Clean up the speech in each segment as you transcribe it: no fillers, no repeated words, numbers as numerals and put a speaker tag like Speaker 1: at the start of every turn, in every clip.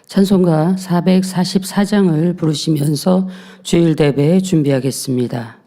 Speaker 1: 찬송가 444장을 부르시면서 주일 예배 준비하겠습니다.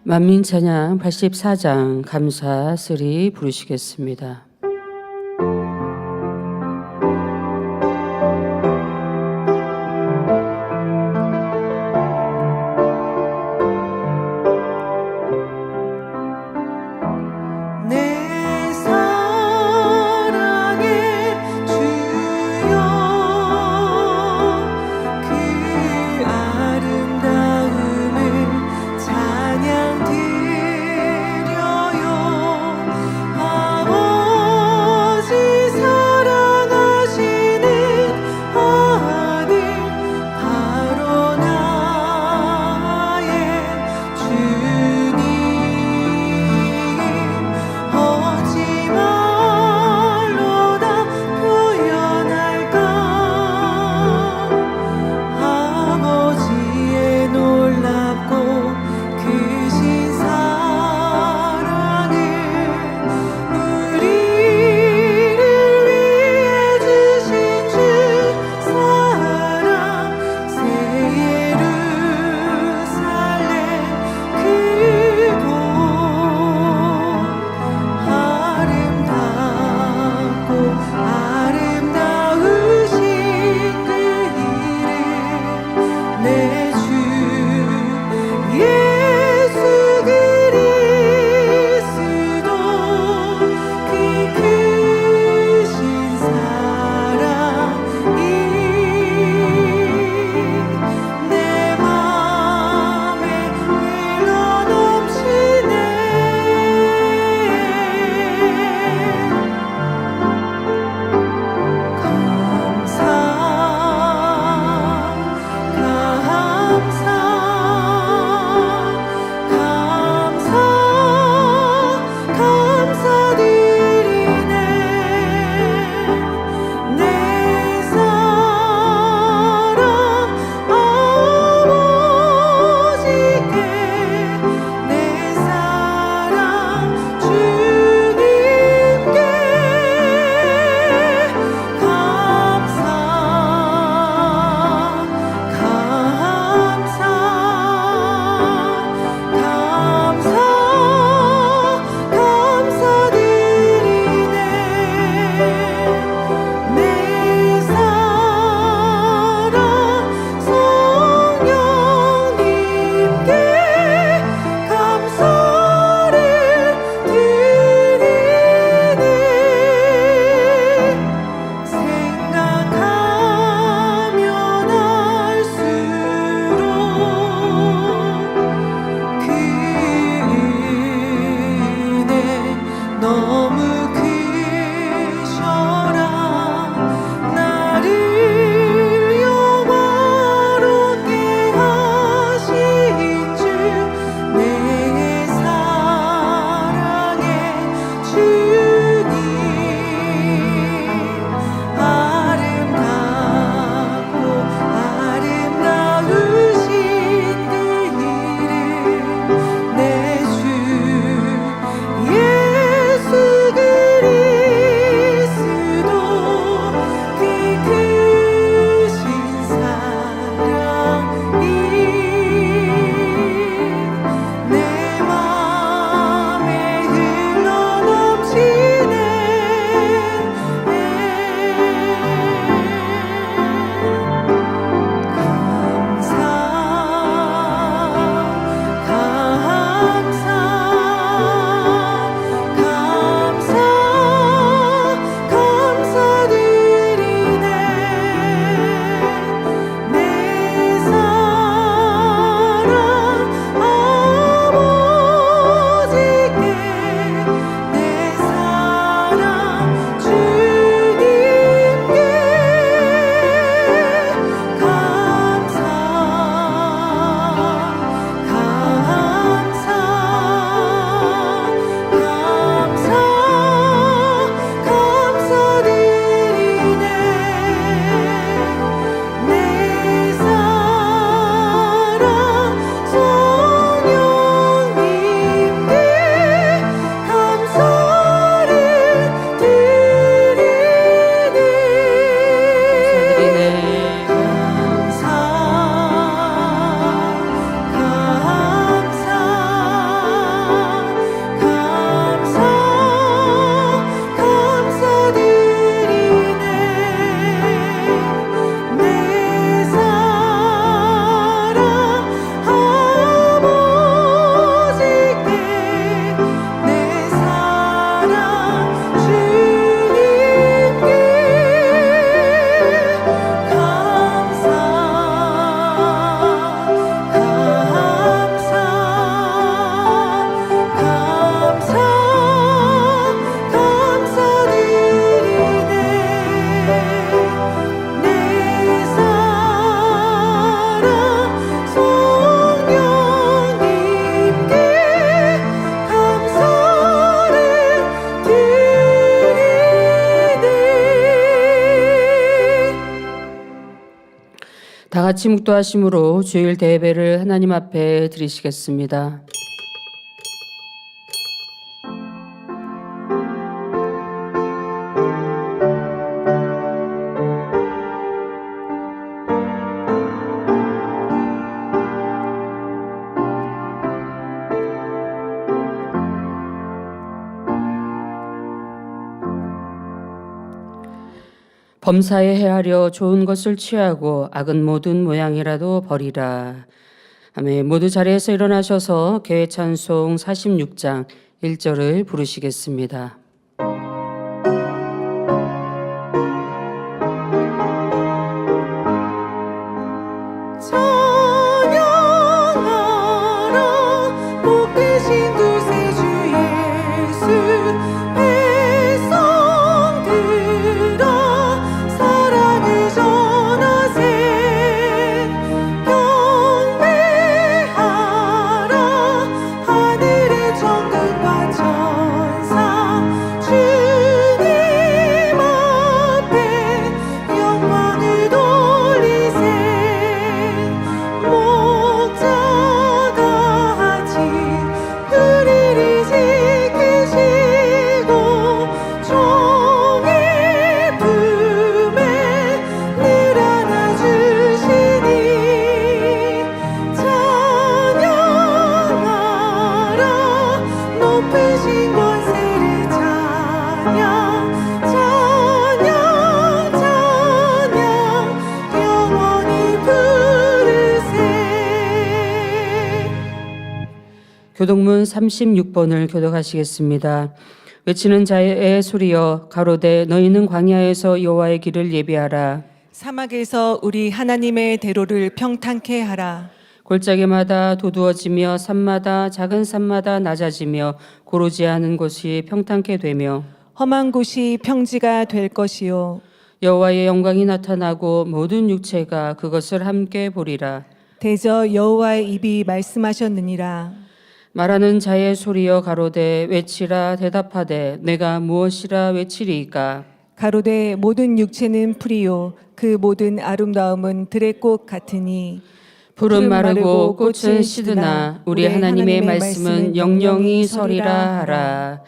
Speaker 1: 만민찬양 84장 감사 3 부르시겠습니다.
Speaker 2: 찬양 드려요.
Speaker 1: 다 같이 묵도하심으로 주일 대배를 하나님 앞에 드리시겠습니다. 범사에 헤아려 좋은 것을 취하고 악은 모든 모양이라도 버리라. 아멘. 모두 자리에서 일어나셔서 교회 찬송 46장 1절을 부르시겠습니다. 교독문 36번을 교독하시겠습니다. 외치는 자의 소리여 가로되 너희는 광야에서 여호와의 길을 예비하라.
Speaker 2: 사막에서 우리 하나님의 대로를 평탄케 하라.
Speaker 1: 골짜기마다 도두어지며 산마다 작은 산마다 낮아지며 고르지 않은 곳이 평탄케 되며
Speaker 2: 험한 곳이 평지가 될 것이요
Speaker 1: 여호와의 영광이 나타나고 모든 육체가 그것을 함께 보리라.
Speaker 2: 대저 여호와의 입이 말씀하셨느니라.
Speaker 1: 말하는 자의 소리여 가로되 외치라 대답하되 내가 무엇이라 외치리이까.
Speaker 2: 가로되 모든 육체는 풀이요 그 모든 아름다움은 들의 꽃 같으니
Speaker 1: 풀은 마르고 꽃은 시드나 우리 하나님의 말씀은 영영이 서리라 하라.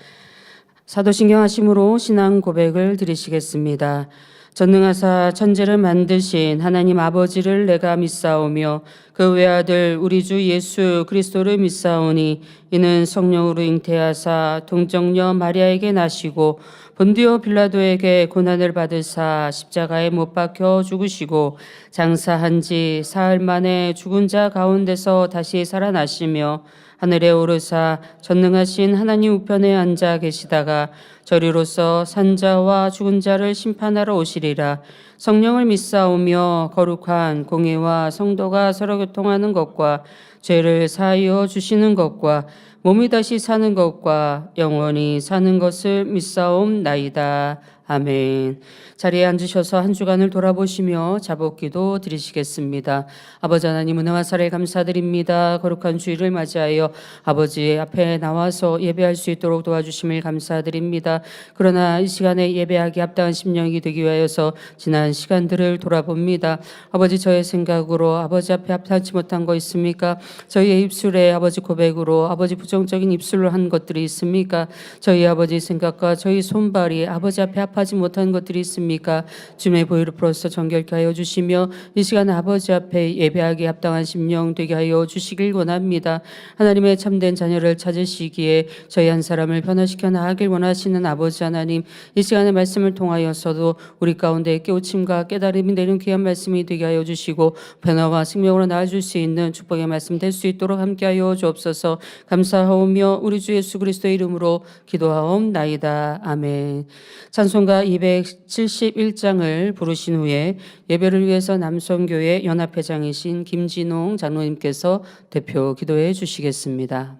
Speaker 1: 사도신경 하심으로 신앙 고백을 드리시겠습니다. 전능하사 천지를 만드신 하나님 아버지를 내가 믿사오며 그 외아들 우리 주 예수 그리스도를 믿사오니 이는 성령으로 잉태하사 동정녀 마리아에게 나시고 본디오 빌라도에게 고난을 받으사 십자가에 못 박혀 죽으시고 장사한 지 사흘 만에 죽은 자 가운데서 다시 살아나시며 하늘에 오르사 전능하신 하나님 우편에 앉아 계시다가 저리로서 산자와 죽은 자를 심판하러 오시리라. 성령을 믿사오며 거룩한 공회와 성도가 서로 교통하는 것과 죄를 사하여 주시는 것과 몸이 다시 사는 것과 영원히 사는 것을 믿사옵나이다. 아멘. 자리에 앉으셔서 한 주간을 돌아보시며 자복기도 드리시겠습니다. 아버지 하나님 은혜와 사랑에 감사드립니다. 거룩한 주일을 맞이하여 아버지 앞에 나와서 예배할 수 있도록 도와주심을 감사드립니다. 그러나 이 시간에 예배하기 합당한 심령이 되기 위하여서 지난 시간들을 돌아봅니다. 아버지 저의 생각으로 아버지 앞에 합당치 못한 거 있습니까? 저희의 입술에 아버지 고백으로 아버지 부정적인 입술로 한 것들이 있습니까? 저희 아버지 생각과 저희 손발이 아버지 앞에 합하지 못한 것들이 있습니까? 주님의 보혈을 풀어서 정결케 하여 주시며 이 시간 아버지 앞에 예배하기 합당한 심령 되게 하여 주시길 원합니다. 하나님의 참된 자녀를 찾으시기에 저희 한 사람을 변화시켜 나가길 원하시는 아버지 하나님, 이 시간의 말씀을 통하여서도 우리 가운데 깨우침과 깨달음이 내리는 귀한 말씀이 되게 하여 주시고 변화와 생명으로 나아줄 수 있는 축복의 말씀 될 수 있도록 함께하여 주옵소서. 감사하오며 우리 주 예수 그리스도의 이름으로 기도하옵나이다. 아멘. 찬송가 271장을 부르신 후에 예배를 위해서 남성교회 연합회장이신 김진홍 장로님께서 대표 기도해 주시겠습니다.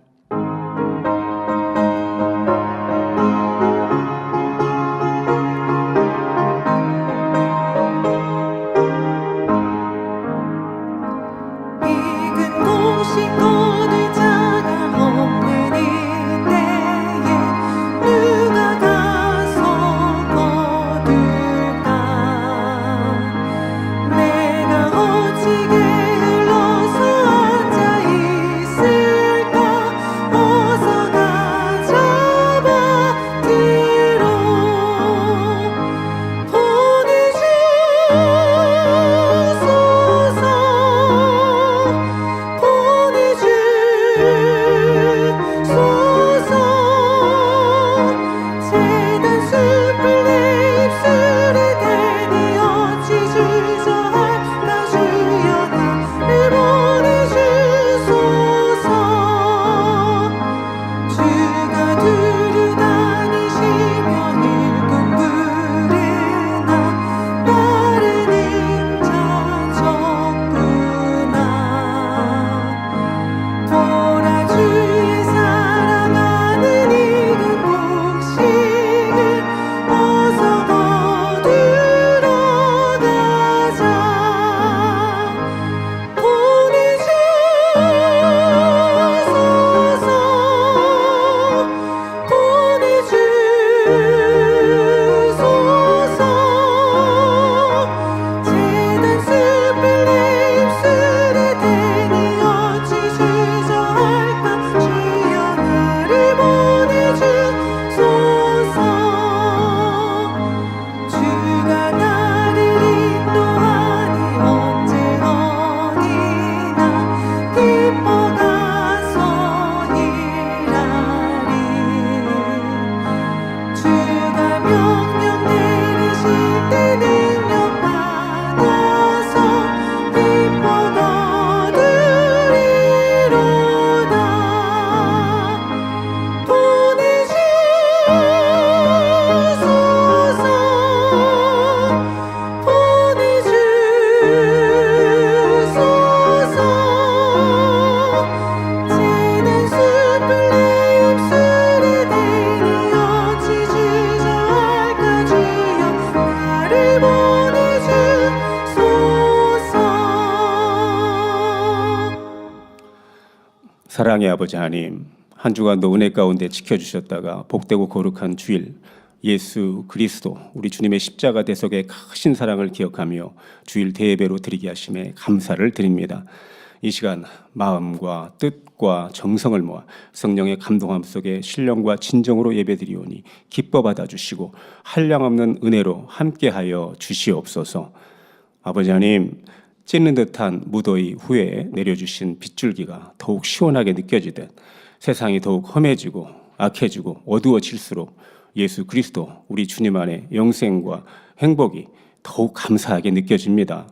Speaker 3: 내가 어찌 사랑의 아버지 하나님, 한 주간도 은혜 가운데 지켜주셨다가 복되고 거룩한 주일 예수 그리스도 우리 주님의 십자가 대속의 크신 사랑을 기억하며 주일 대예배로 드리게 하심에 감사를 드립니다. 이 시간 마음과 뜻과 정성을 모아 성령의 감동함 속에 신령과 진정으로 예배드리오니 기뻐 받아주시고 한량없는 은혜로 함께하여 주시옵소서. 아버지 하나님, 찢는 듯한 무더위 후에 내려주신 빗줄기가 더욱 시원하게 느껴지듯 세상이 더욱 험해지고 악해지고 어두워질수록 예수 그리스도 우리 주님 안에 영생과 행복이 더욱 감사하게 느껴집니다.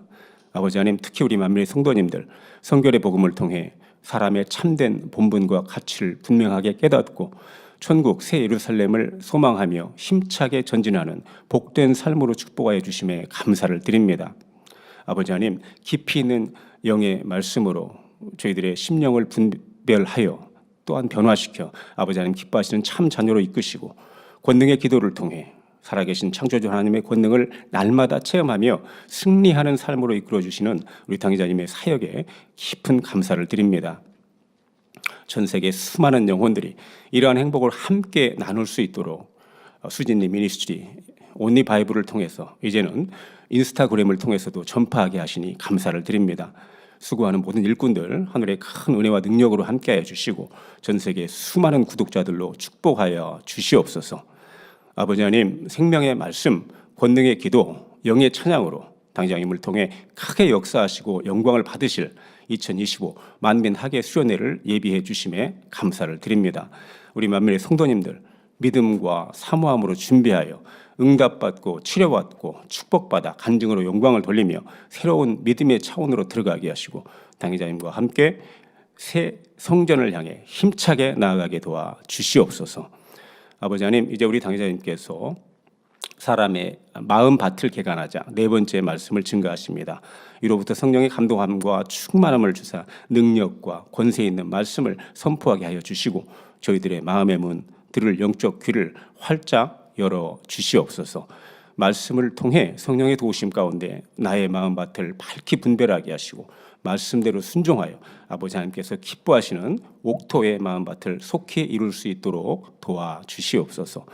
Speaker 3: 아버지 하나님, 특히 우리 만민의 성도님들 성결의 복음을 통해 사람의 참된 본분과 가치를 분명하게 깨닫고 천국 새 예루살렘을 소망하며 힘차게 전진하는 복된 삶으로 축복하여 주심에 감사를 드립니다. 아버지 하나님, 깊이 있는 영의 말씀으로 저희들의 심령을 분별하여 또한 변화시켜 아버지 하나님 기뻐하시는 참 자녀로 이끄시고 권능의 기도를 통해 살아계신 창조주 하나님의 권능을 날마다 체험하며 승리하는 삶으로 이끌어주시는 우리 당회자님의 사역에 깊은 감사를 드립니다. 전 세계 수많은 영혼들이 이러한 행복을 함께 나눌 수 있도록 수진님 미니스트리 온리 바이블을 통해서 이제는 인스타그램을 통해서도 전파하게 하시니 감사를 드립니다. 수고하는 모든 일꾼들 하늘의 큰 은혜와 능력으로 함께하여 주시고 전 세계 수많은 구독자들로 축복하여 주시옵소서. 아버지 하나님, 생명의 말씀, 권능의 기도, 영의 찬양으로 당장님을 통해 크게 역사하시고 영광을 받으실 2025 만민 학예 수련회를 예비해 주심에 감사를 드립니다. 우리 만민의 성도님들 믿음과 사모함으로 준비하여 응답받고 치료받고 축복받아 간증으로 영광을 돌리며 새로운 믿음의 차원으로 들어가게 하시고 당회자님과 함께 새 성전을 향해 힘차게 나아가게 도와 주시옵소서. 아버지 하나님, 이제 우리 당회자님께서 사람의 마음밭을 개간하자 네 번째 말씀을 증거하십니다. 이로부터 성령의 감동함과 충만함을 주사 능력과 권세 있는 말씀을 선포하게 하여 주시고 저희들의 마음의 문, 들을 영적 귀를 활짝 열어 주시옵소서. 말씀을 통해 성령의 도우심 가운데 나의 마음밭을 밝히 분별하게 하시고 말씀대로 순종하여 아버지 하나님께서 기뻐하시는 옥토의 마음밭을 속히 이룰 수 있도록 도와주시옵소서.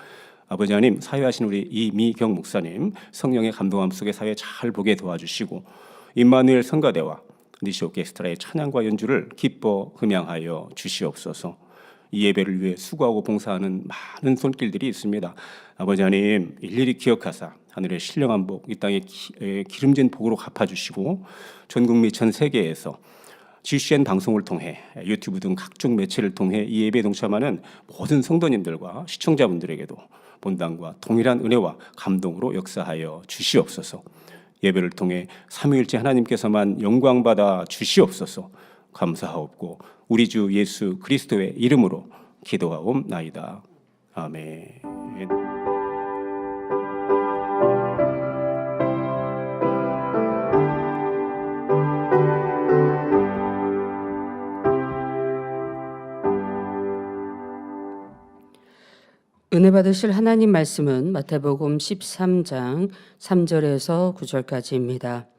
Speaker 3: 아버지 하나님, 사회하신 우리 이미경 목사님 성령의 감동함 속에 사회 잘 보게 도와주시고 임마누엘 성가대와 니시 오케스트라의 찬양과 연주를 기뻐 흠양하여 주시옵소서. 이 예배를 위해 수고하고 봉사하는 많은 손길들이 있습니다. 아버지 하나님, 일일이 기억하사 하늘의 신령한 복, 이 땅의 기름진 복으로 갚아주시고 전국 및 전 세계에서 GCN 방송을 통해 유튜브 등 각종 매체를 통해 이 예배에 동참하는 모든 성도님들과 시청자분들에게도 본당과 동일한 은혜와 감동으로 역사하여 주시옵소서. 예배를 통해 삼위일체 하나님께서만 영광받아 주시옵소서. 감사하옵고 우리 주 예수 그리스도의 이름으로 기도하옵나이다. 아멘.
Speaker 1: 은혜 받으실 하나님 말씀은 마태복음 13장 3절에서 9절까지입니다.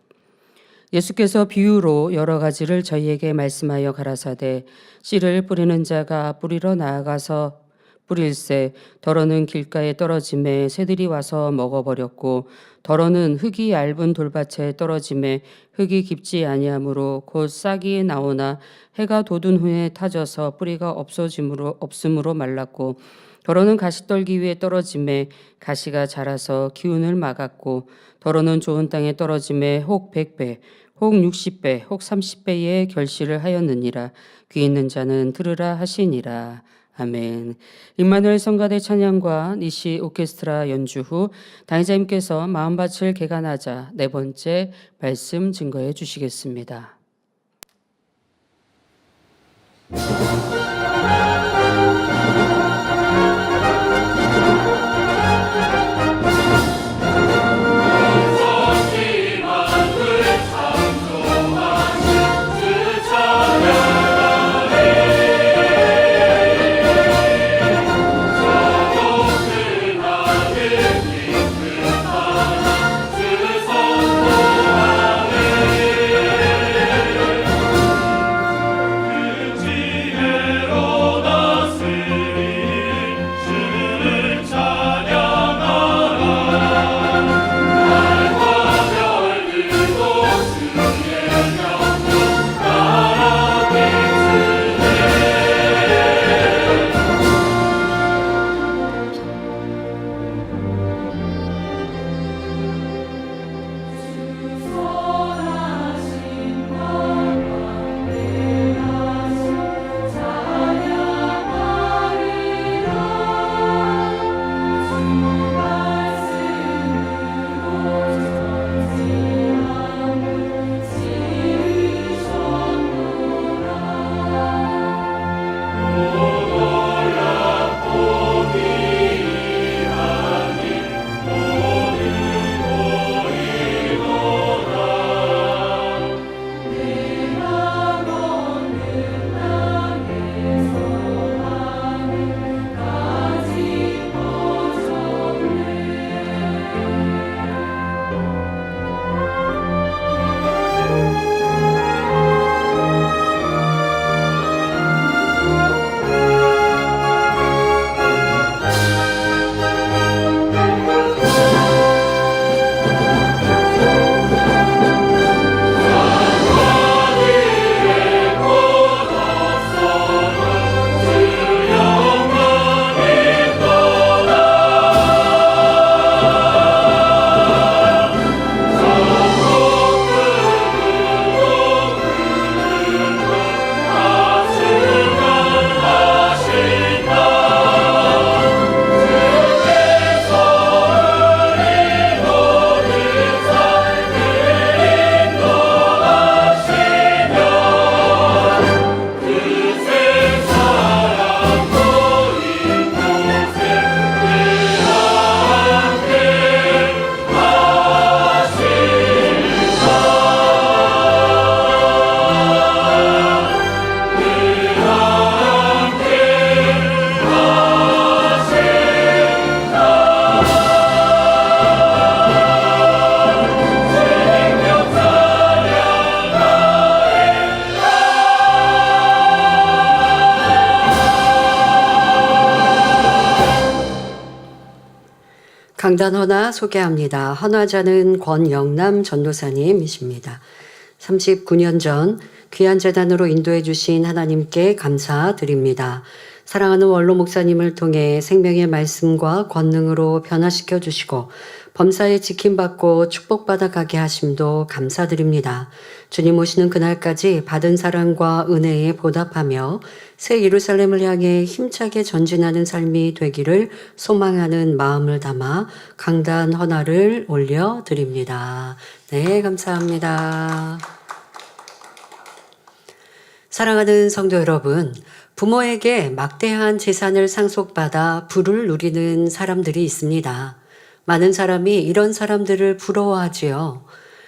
Speaker 1: 예수께서 비유로 여러 가지를 저희에게 말씀하여 가라사대 씨를 뿌리는 자가 뿌리러 나아가서 뿌릴새 더러는 길가에 떨어짐에 새들이 와서 먹어버렸고 더러는 흙이 얇은 돌밭에 떨어짐에 흙이 깊지 아니하므로 곧 싹이 나오나 해가 돋은 후에 타져서 뿌리가 없음으로 말랐고 더러는 가시떨기 위에 떨어짐에 가시가 자라서 기운을 막았고 더러는 좋은 땅에 떨어짐에 혹 100배 혹 60배 혹 30배의 결실을 하였느니라. 귀 있는 자는 들으라 하시니라. 아멘. 임마누엘 성가대 찬양과 니시 오케스트라 연주 후 당회자님께서 마음밭을 개간하자 네 번째 말씀 증거해 주시겠습니다.
Speaker 4: 강단 헌화 소개합니다. 헌화자는 권영남 전도사님이십니다. 39년 전 귀한 재단으로 인도해 주신 하나님께 감사드립니다. 사랑하는 원로 목사님을 통해 생명의 말씀과 권능으로 변화시켜 주시고 범사에 지킴받고 축복받아 가게 하심도 감사드립니다. 주님 오시는 그날까지 받은 사랑과 은혜에 보답하며 새 예루살렘을 향해 힘차게 전진하는 삶이 되기를 소망하는 마음을 담아 강단 헌화를 올려드립니다. 네, 감사합니다. 사랑하는 성도 여러분, 부모에게 막대한 재산을 상속받아 부를 누리는 사람들이 있습니다. 많은 사람이 이런 사람들을 부러워하지요.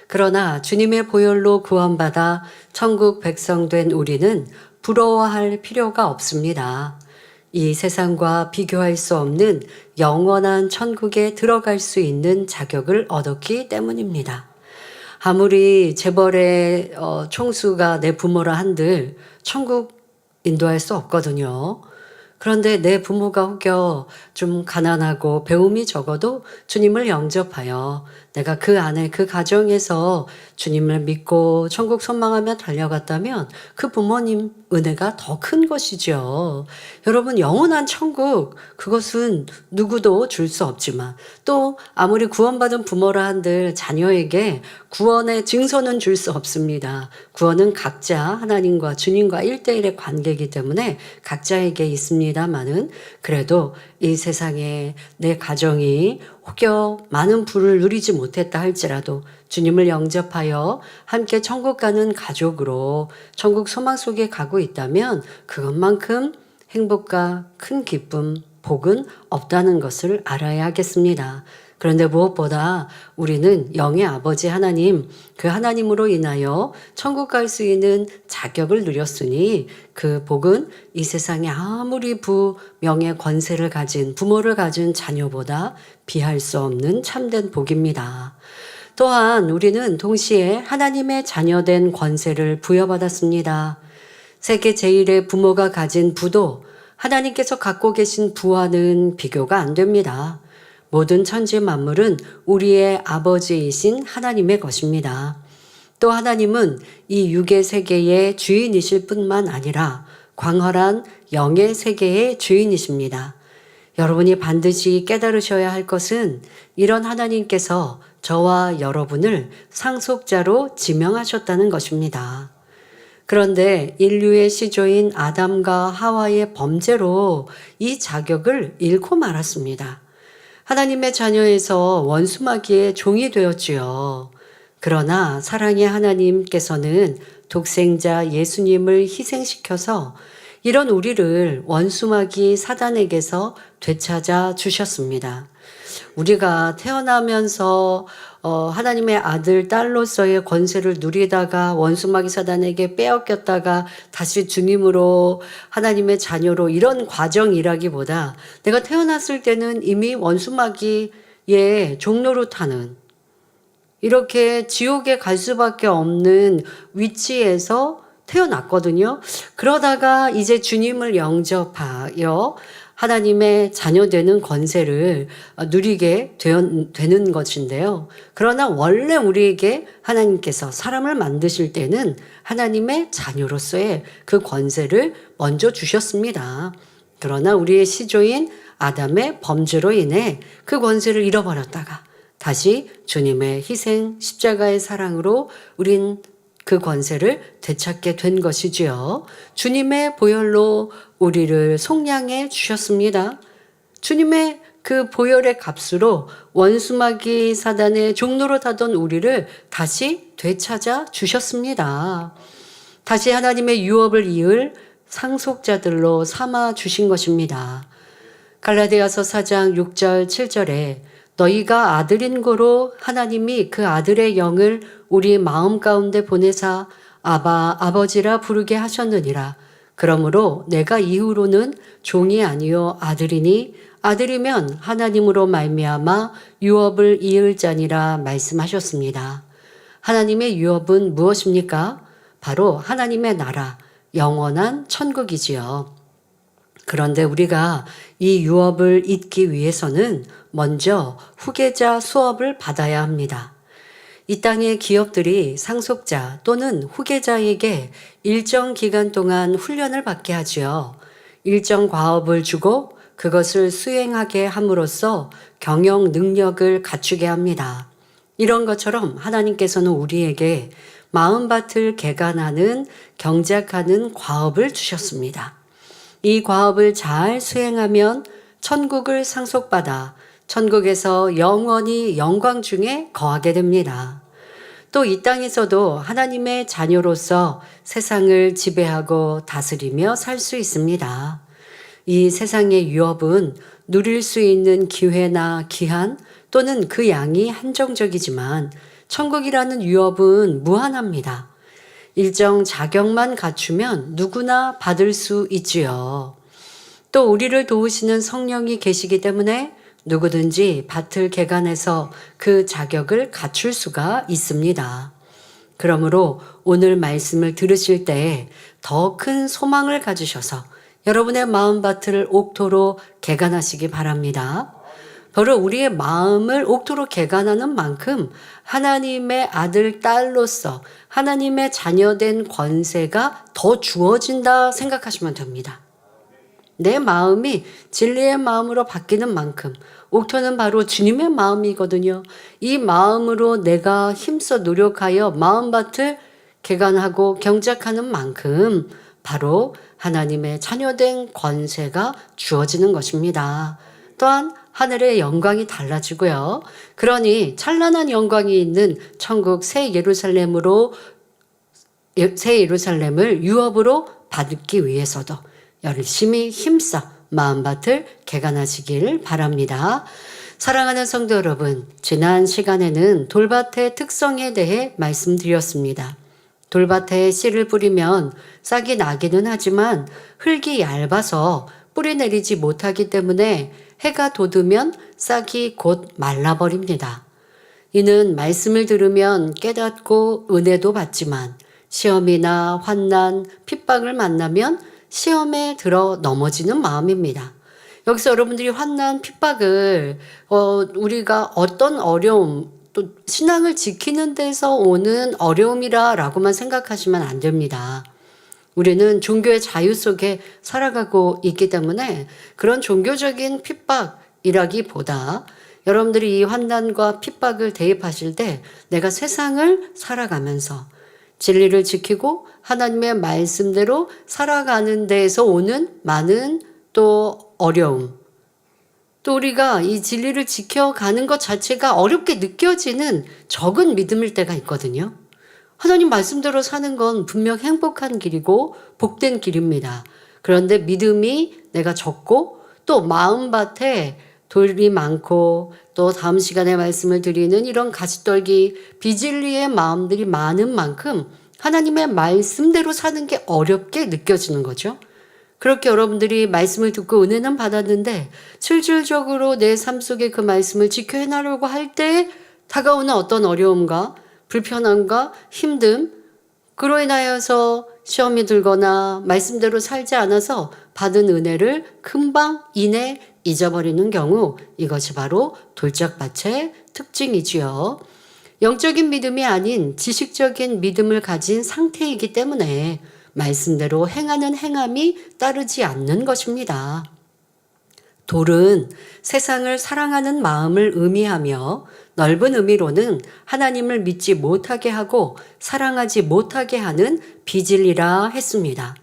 Speaker 4: 그러나 주님의 보혈로 구원받아 천국 백성 된 우리는 부러워할 필요가 없습니다. 이 세상과 비교할 수 없는 영원한 천국에 들어갈 수 있는 자격을 얻었기 때문입니다. 아무리 재벌의 총수가 내 부모라 한들 천국 인도할 수 없거든요. 그런데 내 부모가 혹여 좀 가난하고 배움이 적어도 주님을 영접하여 내가 그 안에 그 가정에서 주님을 믿고 천국 소망하며 달려갔다면 그 부모님 은혜가 더 큰 것이죠. 여러분, 영원한 천국, 그것은 누구도 줄 수 없지만 또 아무리 구원받은 부모라 한들 자녀에게 구원의 증서는 줄 수 없습니다. 구원은 각자 하나님과 주님과 1대1의 관계이기 때문에 각자에게 있습니다만은 그래도 이 세상에 내 가정이 혹여 많은 부를 누리지 못했다 할지라도 주님을 영접하여 함께 천국 가는 가족으로 천국 소망 속에 가고 있다면 그것만큼 행복과 큰 기쁨, 복은 없다는 것을 알아야 하겠습니다. 그런데 무엇보다 우리는 영의 아버지 하나님, 그 하나님으로 인하여 천국 갈 수 있는 자격을 누렸으니 그 복은 이 세상에 아무리 명예 권세를 가진 부모를 가진 자녀보다 비할 수 없는 참된 복입니다. 또한 우리는 동시에 하나님의 자녀된 권세를 부여받았습니다. 세계 제1의 부모가 가진 부도 하나님께서 갖고 계신 부와는 비교가 안 됩니다. 모든 천지 만물은 우리의 아버지이신 하나님의 것입니다. 또 하나님은 이 육의 세계의 주인이실 뿐만 아니라 광활한 영의 세계의 주인이십니다. 여러분이 반드시 깨달으셔야 할 것은 이런 하나님께서 저와 여러분을 상속자로 지명하셨다는 것입니다. 그런데 인류의 시조인 아담과 하와의 범죄로 이 자격을 잃고 말았습니다. 하나님의 자녀에서 원수마귀의 종이 되었지요. 그러나 사랑의 하나님께서는 독생자 예수님을 희생시켜서 이런 우리를 원수마귀 사단에게서 되찾아 주셨습니다. 우리가 태어나면서 하나님의 아들, 딸로서의 권세를 누리다가 원수마귀 사단에게 빼앗겼다가 다시 주님으로 하나님의 자녀로 이런 과정이라기보다 내가 태어났을 때는 이미 원수마귀의 종노릇하는 이렇게 지옥에 갈 수밖에 없는 위치에서 태어났거든요. 그러다가 이제 주님을 영접하여 하나님의 자녀되는 권세를 누리게 되는 것인데요. 그러나 원래 우리에게 하나님께서 사람을 만드실 때는 하나님의 자녀로서의 그 권세를 먼저 주셨습니다. 그러나 우리의 시조인 아담의 범죄로 인해 그 권세를 잃어버렸다가 다시 주님의 희생 십자가의 사랑으로 우린 그 권세를 되찾게 된 것이지요. 주님의 보혈로 우리를 속량해 주셨습니다. 주님의 그 보혈의 값으로 원수마귀 사단의 종로로 타던 우리를 다시 되찾아 주셨습니다. 다시 하나님의 유업을 이을 상속자들로 삼아 주신 것입니다. 갈라디아서 4장 6절 7절에 너희가 아들인 고로 하나님이 그 아들의 영을 우리 마음 가운데 보내사 아바 아버지라 부르게 하셨느니라. 그러므로 내가 이후로는 종이 아니요 아들이니 아들이면 하나님으로 말미암아 유업을 이을 자니라 말씀하셨습니다. 하나님의 유업은 무엇입니까? 바로 하나님의 나라, 영원한 천국이지요. 그런데 우리가 이 유업을 잇기 위해서는 먼저 후계자 수업을 받아야 합니다. 이 땅의 기업들이 상속자 또는 후계자에게 일정 기간 동안 훈련을 받게 하지요. 일정 과업을 주고 그것을 수행하게 함으로써 경영 능력을 갖추게 합니다. 이런 것처럼 하나님께서는 우리에게 마음밭을 개간하는 경작하는 과업을 주셨습니다. 이 과업을 잘 수행하면 천국을 상속받아 천국에서 영원히 영광 중에 거하게 됩니다. 또 이 땅에서도 하나님의 자녀로서 세상을 지배하고 다스리며 살 수 있습니다. 이 세상의 유업은 누릴 수 있는 기회나 기한 또는 그 양이 한정적이지만 천국이라는 유업은 무한합니다. 일정 자격만 갖추면 누구나 받을 수 있지요. 또 우리를 도우시는 성령이 계시기 때문에 누구든지 밭을 개간해서 그 자격을 갖출 수가 있습니다. 그러므로 오늘 말씀을 들으실 때 더 큰 소망을 가지셔서 여러분의 마음밭을 옥토로 개간하시기 바랍니다. 바로 우리의 마음을 옥토로 개간하는 만큼 하나님의 아들, 딸로서 하나님의 자녀된 권세가 더 주어진다 생각하시면 됩니다. 내 마음이 진리의 마음으로 바뀌는 만큼 옥토는 바로 주님의 마음이거든요. 이 마음으로 내가 힘써 노력하여 마음밭을 개간하고 경작하는 만큼 바로 하나님의 자녀된 권세가 주어지는 것입니다. 또한 하늘의 영광이 달라지고요. 그러니 찬란한 영광이 있는 천국 새 예루살렘을 유업으로 받기 위해서도 열심히 힘써 마음밭을 개간하시길 바랍니다. 사랑하는 성도 여러분, 지난 시간에는 돌밭의 특성에 대해 말씀드렸습니다. 돌밭에 씨를 뿌리면 싹이 나기는 하지만 흙이 얇아서 뿌리 내리지 못하기 때문에 해가 돋으면 싹이 곧 말라버립니다. 이는 말씀을 들으면 깨닫고 은혜도 받지만 시험이나 환난, 핍박을 만나면 시험에 들어 넘어지는 마음입니다. 여기서 여러분들이 환난, 핍박을 우리가 어떤 어려움, 또 신앙을 지키는 데서 오는 어려움이라고만 생각하시면 안 됩니다. 우리는 종교의 자유 속에 살아가고 있기 때문에 그런 종교적인 핍박이라기보다 여러분들이 이 환난과 핍박을 대입하실 때 내가 세상을 살아가면서 진리를 지키고 하나님의 말씀대로 살아가는 데에서 오는 많은 또 어려움, 또 우리가 이 진리를 지켜가는 것 자체가 어렵게 느껴지는 적은 믿음일 때가 있거든요. 하나님 말씀대로 사는 건 분명 행복한 길이고 복된 길입니다. 그런데 믿음이 내가 적고 또 마음밭에 돌이 많고 또 다음 시간에 말씀을 드리는 이런 가시떨기 비진리의 마음들이 많은 만큼 하나님의 말씀대로 사는 게 어렵게 느껴지는 거죠. 그렇게 여러분들이 말씀을 듣고 은혜는 받았는데 실질적으로 내 삶 속에 그 말씀을 지켜 해나가려고 할 때 다가오는 어떤 어려움과 불편함과 힘듦, 그로 인하여서 시험이 들거나 말씀대로 살지 않아서 받은 은혜를 금방 이내 잊어버리는 경우, 이것이 바로 돌짝밭의 특징이지요. 영적인 믿음이 아닌 지식적인 믿음을 가진 상태이기 때문에 말씀대로 행하는 행함이 따르지 않는 것입니다. 돌은 세상을 사랑하는 마음을 의미하며 넓은 의미로는 하나님을 믿지 못하게 하고 사랑하지 못하게 하는 비진리라 했습니다.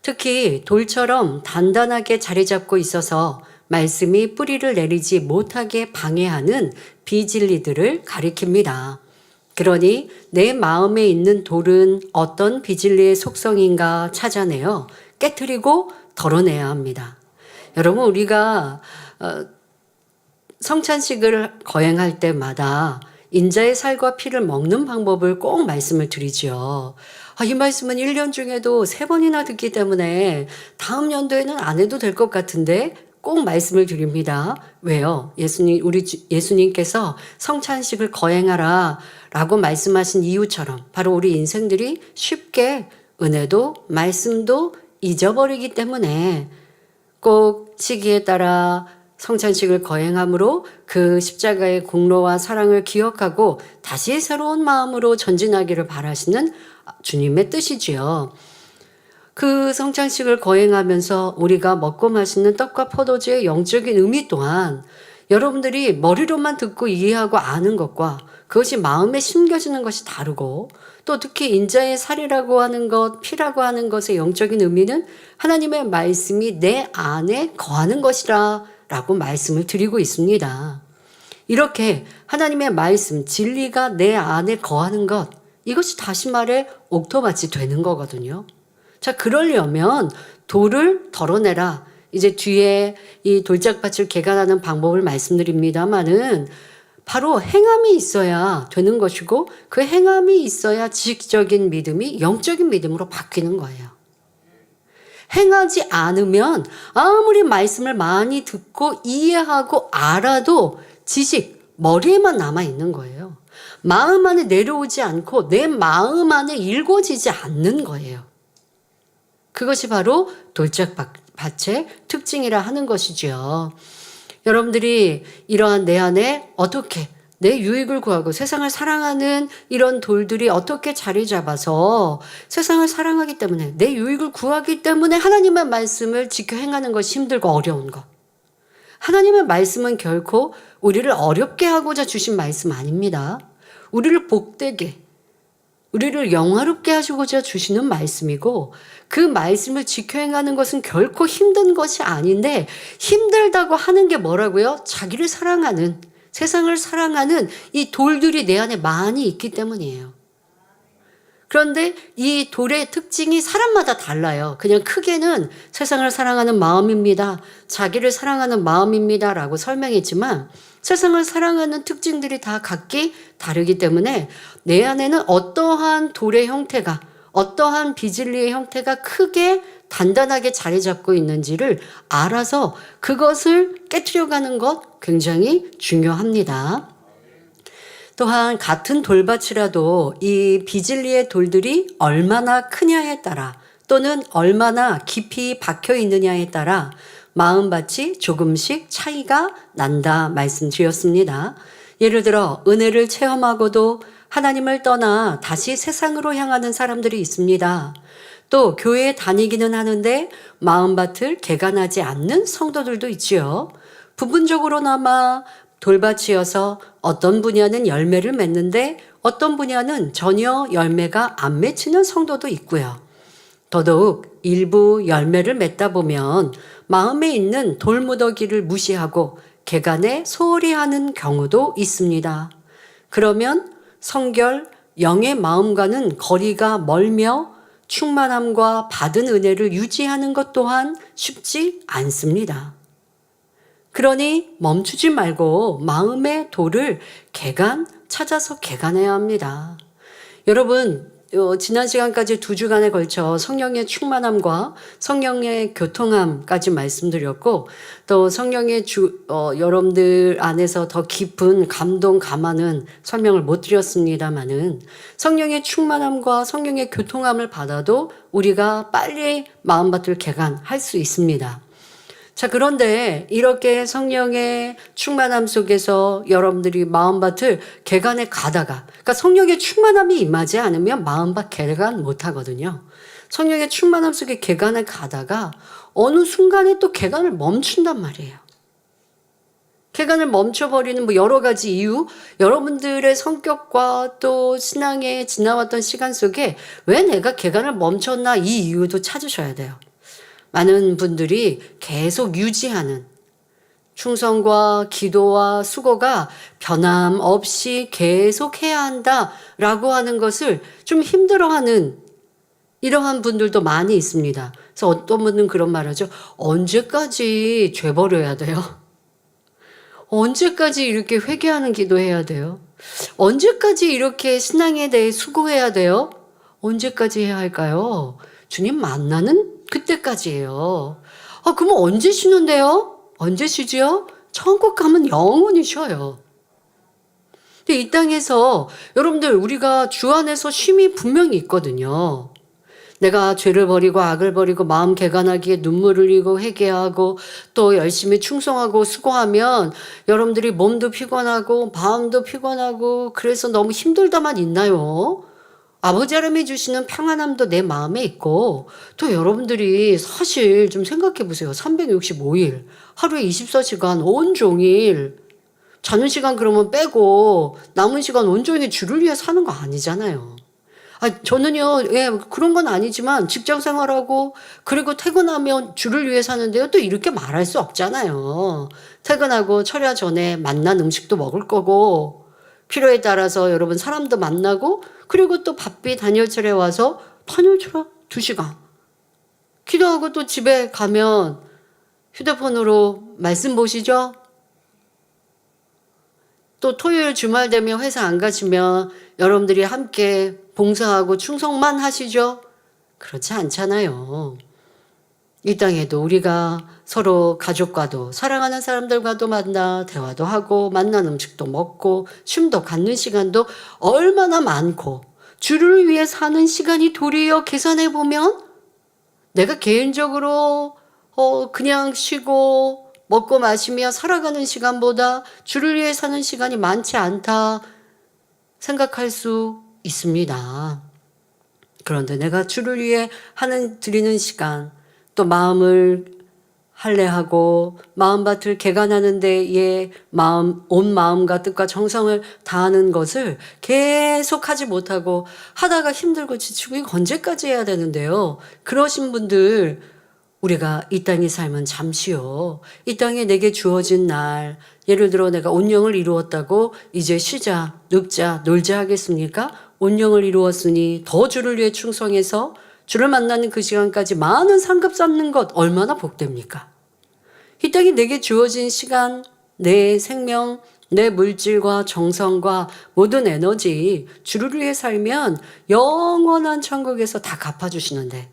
Speaker 4: 특히 돌처럼 단단하게 자리 잡고 있어서 말씀이 뿌리를 내리지 못하게 방해하는 비진리들을 가리킵니다. 그러니 내 마음에 있는 돌은 어떤 비진리의 속성인가 찾아내어 깨트리고 덜어내야 합니다. 여러분, 우리가 성찬식을 거행할 때마다 인자의 살과 피를 먹는 방법을 꼭 말씀을 드리죠. 이 말씀은 1년 중에도 3번이나 듣기 때문에 다음 연도에는 안 해도 될 것 같은데 꼭 말씀을 드립니다. 왜요? 우리 예수님께서 성찬식을 거행하라 라고 말씀하신 이유처럼 바로 우리 인생들이 쉽게 은혜도 말씀도 잊어버리기 때문에 꼭 시기에 따라 성찬식을 거행함으로 그 십자가의 공로와 사랑을 기억하고 다시 새로운 마음으로 전진하기를 바라시는 주님의 뜻이지요. 그 성찬식을 거행하면서 우리가 먹고 마시는 떡과 포도주의 영적인 의미 또한 여러분들이 머리로만 듣고 이해하고 아는 것과 그것이 마음에 심겨지는 것이 다르고, 또 특히 인자의 살이라고 하는 것, 피라고 하는 것의 영적인 의미는 하나님의 말씀이 내 안에 거하는 것이라 라고 말씀을 드리고 있습니다. 이렇게 하나님의 말씀, 진리가 내 안에 거하는 것, 이것이 다시 말해 옥토밭이 되는 거거든요. 자, 그러려면 돌을 덜어내라. 이제 뒤에 이 돌짝밭을 개간하는 방법을 말씀드립니다마는 바로 행함이 있어야 되는 것이고, 그 행함이 있어야 지식적인 믿음이 영적인 믿음으로 바뀌는 거예요. 행하지 않으면 아무리 말씀을 많이 듣고 이해하고 알아도 지식, 머리에만 남아있는 거예요. 마음 안에 내려오지 않고 내 마음 안에 일궈지지 않는 거예요. 그것이 바로 돌짝밭의 특징이라 하는 것이죠. 여러분들이 이러한 내 안에 어떻게 내 유익을 구하고 세상을 사랑하는 이런 돌들이 어떻게 자리 잡아서 세상을 사랑하기 때문에, 내 유익을 구하기 때문에 하나님의 말씀을 지켜 행하는 것이 힘들고 어려운 것. 하나님의 말씀은 결코 우리를 어렵게 하고자 주신 말씀 아닙니다. 우리를 복되게, 우리를 영화롭게 하시고자 주시는 말씀이고, 그 말씀을 지켜 행하는 것은 결코 힘든 것이 아닌데, 힘들다고 하는 게 뭐라고요? 자기를 사랑하는, 세상을 사랑하는 이 돌들이 내 안에 많이 있기 때문이에요. 그런데 이 돌의 특징이 사람마다 달라요. 그냥 크게는 세상을 사랑하는 마음입니다, 자기를 사랑하는 마음입니다 라고 설명했지만, 세상을 사랑하는 특징들이 다 각기 다르기 때문에 내 안에는 어떠한 돌의 형태가, 어떠한 비질리의 형태가 크게 단단하게 자리 잡고 있는지를 알아서 그것을 깨트려가는 것 굉장히 중요합니다. 또한 같은 돌밭이라도 이 비질리의 돌들이 얼마나 크냐에 따라, 또는 얼마나 깊이 박혀 있느냐에 따라 마음밭이 조금씩 차이가 난다 말씀드렸습니다. 예를 들어 은혜를 체험하고도 하나님을 떠나 다시 세상으로 향하는 사람들이 있습니다. 또 교회에 다니기는 하는데 마음밭을 개간하지 않는 성도들도 있지요. 부분적으로나마 돌밭이어서 어떤 분야는 열매를 맺는데 어떤 분야는 전혀 열매가 안 맺히는 성도도 있고요. 더더욱 일부 열매를 맺다 보면 마음에 있는 돌무더기를 무시하고 개간에 소홀히 하는 경우도 있습니다. 그러면 성결, 영의 마음과는 거리가 멀며 충만함과 받은 은혜를 유지하는 것 또한 쉽지 않습니다. 그러니 멈추지 말고 마음의 돌을 찾아서 개간해야 합니다. 여러분, 지난 시간까지 2주간에 걸쳐 성령의 충만함과 성령의 교통함까지 말씀드렸고, 또 성령의 여러분들 안에서 더 깊은 감동, 감화는 설명을 못 드렸습니다마는 성령의 충만함과 성령의 교통함을 받아도 우리가 빨리 마음밭을 개간할 수 있습니다. 자, 그런데 이렇게 성령의 충만함 속에서 여러분들이 마음밭을 개간에 가다가, 그러니까 성령의 충만함이 임하지 않으면 마음밭 개간 못 하거든요. 성령의 충만함 속에 개간에 가다가 어느 순간에 또 개간을 멈춘단 말이에요. 개간을 멈춰버리는 여러 가지 이유, 여러분들의 성격과 또 신앙에 지나왔던 시간 속에 왜 내가 개간을 멈췄나, 이 이유도 찾으셔야 돼요. 많은 분들이 계속 유지하는 충성과 기도와 수고가 변함없이 계속 해야 한다라고 하는 것을 좀 힘들어하는 이러한 분들도 많이 있습니다. 그래서 어떤 분은 그런 말 하죠. 언제까지 죄 버려야 돼요? 언제까지 이렇게 회개하는 기도해야 돼요? 언제까지 이렇게 신앙에 대해 수고해야 돼요? 언제까지 해야 할까요? 주님 만나는 그때까지예요. 그러면 언제 쉬는데요? 언제 쉬지요? 천국 가면 영원히 쉬어요. 근데 이 땅에서 여러분들 우리가 주 안에서 쉼이 분명히 있거든요. 내가 죄를 버리고 악을 버리고 마음 개간하기에 눈물을 흘리고 회개하고 또 열심히 충성하고 수고하면 여러분들이 몸도 피곤하고 마음도 피곤하고 그래서 너무 힘들다만 있나요? 아버지 하나님이 주시는 평안함도 내 마음에 있고 또 여러분들이 사실 좀 생각해 보세요. 365일 하루에 24시간 온종일 자는 시간 그러면 빼고 남은 시간 온종일 주를 위해 사는 거 아니잖아요. 저는요, 예, 그런 건 아니지만 직장 생활하고 그리고 퇴근하면 주를 위해 사는데요. 또 이렇게 말할 수 없잖아요. 퇴근하고 철야 전에 맛난 음식도 먹을 거고 필요에 따라서 여러분 사람도 만나고 그리고 또 바삐 단열철에 와서 단열철 2시간 기도하고 또 집에 가면 휴대폰으로 말씀 보시죠. 또 토요일 주말 되면 회사 안 가시면 여러분들이 함께 봉사하고 충성만 하시죠? 그렇지 않잖아요. 이 땅에도 우리가 서로 가족과도 사랑하는 사람들과도 만나 대화도 하고 맛난 음식도 먹고 쉼도 갖는 시간도 얼마나 많고 주를 위해 사는 시간이 도리어 계산해 보면 내가 개인적으로 그냥 쉬고 먹고 마시며 살아가는 시간보다 주를 위해 사는 시간이 많지 않다 생각할 수 있습니다. 그런데 내가 주를 위해 드리는 시간, 또 마음을 할례하고 마음밭을 개간하는 데에 온 마음과 뜻과 정성을 다하는 것을 계속 하지 못하고 하다가 힘들고 지치고 이거 언제까지 해야 되는데요. 그러신 분들 우리가 이 땅의 삶은 잠시요. 이 땅에 내게 주어진 날, 예를 들어 내가 온영을 이루었다고 이제 쉬자, 눕자, 놀자 하겠습니까? 온영을 이루었으니 더 주를 위해 충성해서 주를 만나는 그 시간까지 많은 상급 쌓는 것 얼마나 복됩니까? 이 땅에 내게 주어진 시간, 내 생명, 내 물질과 정성과 모든 에너지 주를 위해 살면 영원한 천국에서 다 갚아주시는데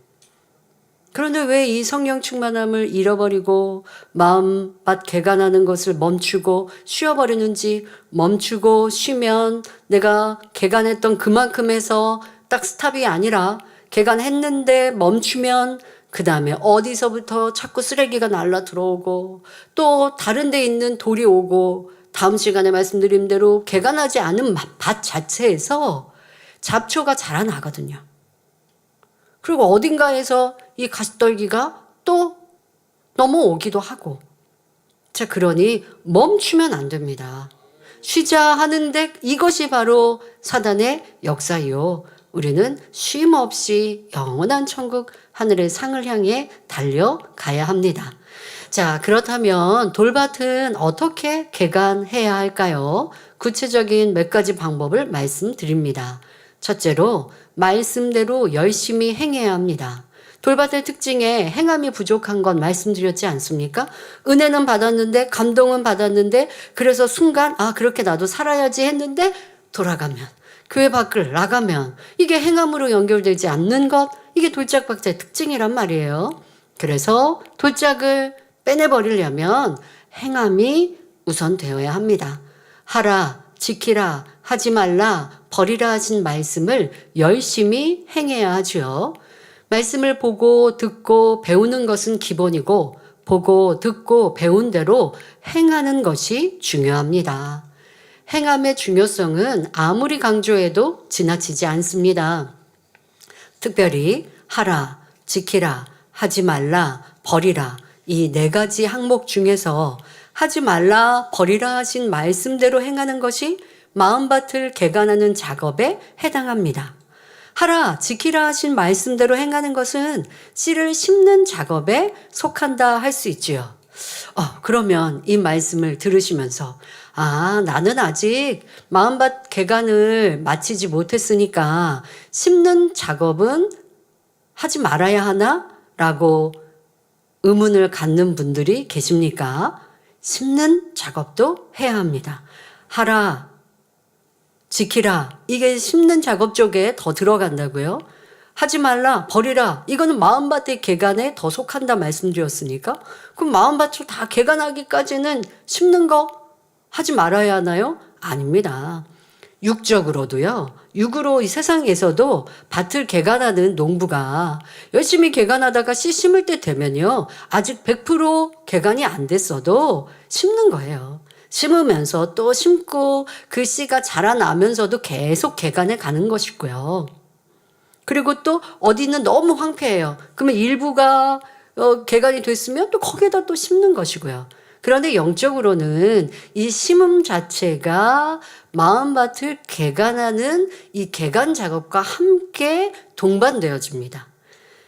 Speaker 4: 그런데 왜 이 성령 충만함을 잃어버리고 마음밭 개간하는 것을 멈추고 쉬어버리는지 멈추고 쉬면 내가 개간했던 그만큼 해서 딱 스탑이 아니라 개간했는데 멈추면 그 다음에 어디서부터 자꾸 쓰레기가 날라 들어오고 또 다른 데 있는 돌이 오고 다음 시간에 말씀드린 대로 개간하지 않은 밭 자체에서 잡초가 자라나거든요. 그리고 어딘가에서 이 가시떨기가 또 넘어오기도 하고. 자, 그러니 멈추면 안 됩니다. 쉬자 하는데 이것이 바로 사단의 역사이요. 우리는 쉼 없이 영원한 천국 하늘의 상을 향해 달려가야 합니다. 자, 그렇다면 돌밭은 어떻게 개간해야 할까요? 구체적인 몇 가지 방법을 말씀드립니다. 첫째로 말씀대로 열심히 행해야 합니다. 돌밭의 특징에 행함이 부족한 건 말씀드렸지 않습니까? 은혜는 받았는데 감동은 받았는데 그래서 순간 그렇게 나도 살아야지 했는데 돌아가면 교회 밖을 나가면 이게 행함으로 연결되지 않는 것 이게 돌짝박자의 특징이란 말이에요. 그래서 돌짝을 빼내버리려면 행함이 우선 되어야 합니다. 하라, 지키라, 하지 말라, 버리라 하신 말씀을 열심히 행해야 하죠. 말씀을 보고 듣고 배우는 것은 기본이고 보고 듣고 배운 대로 행하는 것이 중요합니다. 행함의 중요성은 아무리 강조해도 지나치지 않습니다. 특별히 하라, 지키라, 하지 말라, 버리라 이 4가지 항목 중에서 하지 말라, 버리라 하신 말씀대로 행하는 것이 마음밭을 개간하는 작업에 해당합니다. 하라, 지키라 하신 말씀대로 행하는 것은 씨를 심는 작업에 속한다 할 수 있지요. 그러면 이 말씀을 들으시면서 나는 아직 마음밭 개간을 마치지 못했으니까 심는 작업은 하지 말아야 하나? 라고 의문을 갖는 분들이 계십니까? 심는 작업도 해야 합니다. 하라, 지키라. 이게 심는 작업 쪽에 더 들어간다고요. 하지 말라, 버리라. 이거는 마음밭의 개간에 더 속한다 말씀드렸으니까 그럼 마음밭을 다 개간하기까지는 심는 거 하지 말아야 하나요? 아닙니다. 육적으로도요. 육으로 이 세상에서도 밭을 개간하는 농부가 열심히 개간하다가 씨 심을 때 되면요. 아직 100% 개간이 안 됐어도 심는 거예요. 심으면서 또 심고 그 씨가 자라나면서도 계속 개간해 가는 것이고요. 그리고 또 어디는 너무 황폐해요. 그러면 일부가 개간이 됐으면 또 거기에다 또 심는 것이고요. 그런데 영적으로는 이 심음 자체가 마음밭을 개간하는 이 개간 작업과 함께 동반되어집니다.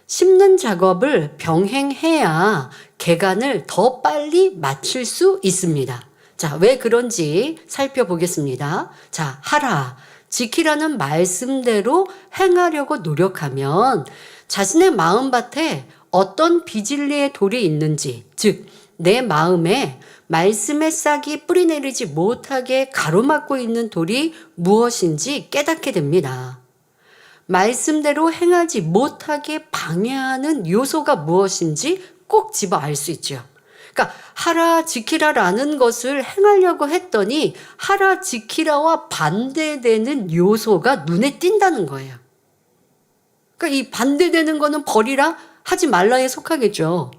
Speaker 4: 심는 작업을 병행해야 개간을 더 빨리 마칠 수 있습니다. 자, 왜 그런지 살펴보겠습니다. 자, 하라, 지키라는 말씀대로 행하려고 노력하면 자신의 마음밭에 어떤 비진리의 돌이 있는지, 즉 내 마음에 말씀의 싹이 뿌리내리지 못하게 가로막고 있는 돌이 무엇인지 깨닫게 됩니다. 말씀대로 행하지 못하게 방해하는 요소가 무엇인지 꼭 집어 알 수 있죠. 그러니까 하라 지키라라는 것을 행하려고 했더니 하라 지키라와 반대되는 요소가 눈에 띈다는 거예요. 그러니까 이 반대되는 거는 버리라 하지 말라에 속하겠죠.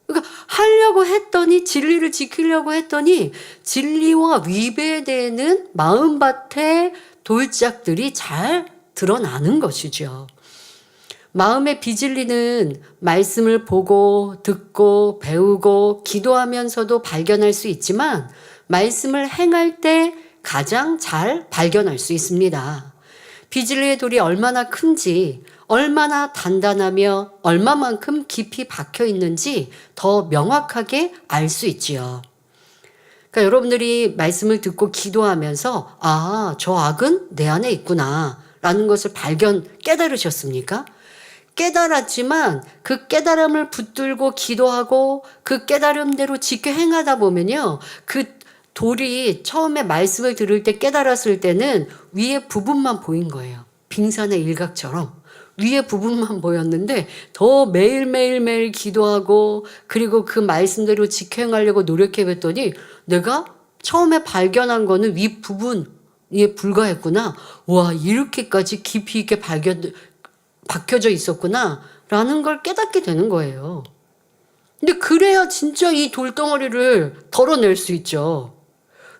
Speaker 4: 그러니까 하려고 했더니 진리를 지키려고 했더니 진리와 위배되는 마음밭의 돌짝들이 잘 드러나는 것이죠. 마음의 비진리는 말씀을 보고 듣고 배우고 기도하면서도 발견할 수 있지만 말씀을 행할 때 가장 잘 발견할 수 있습니다. 비진리의 돌이 얼마나 큰지, 얼마나 단단하며 얼마만큼 깊이 박혀 있는지 더 명확하게 알 수 있지요. 그러니까 여러분들이 말씀을 듣고 기도하면서 저 악은 내 안에 있구나 라는 것을 깨달으셨습니까? 깨달았지만 그 깨달음을 붙들고 기도하고 그 깨달음대로 지켜 행하다 보면요. 그 돌이 처음에 말씀을 들을 때 깨달았을 때는 위에 부분만 보인 거예요. 빙산의 일각처럼 위에 부분만 보였는데 더 매일매일 기도하고 그리고 그 말씀대로 지켜 행하려고 노력해 봤더니 내가 처음에 발견한 거는 위 부분에 불과했구나. 와, 이렇게까지 깊이 있게 박혀져 있었구나 라는 걸 깨닫게 되는 거예요. 근데 그래야 진짜 이 돌덩어리를 덜어낼 수 있죠.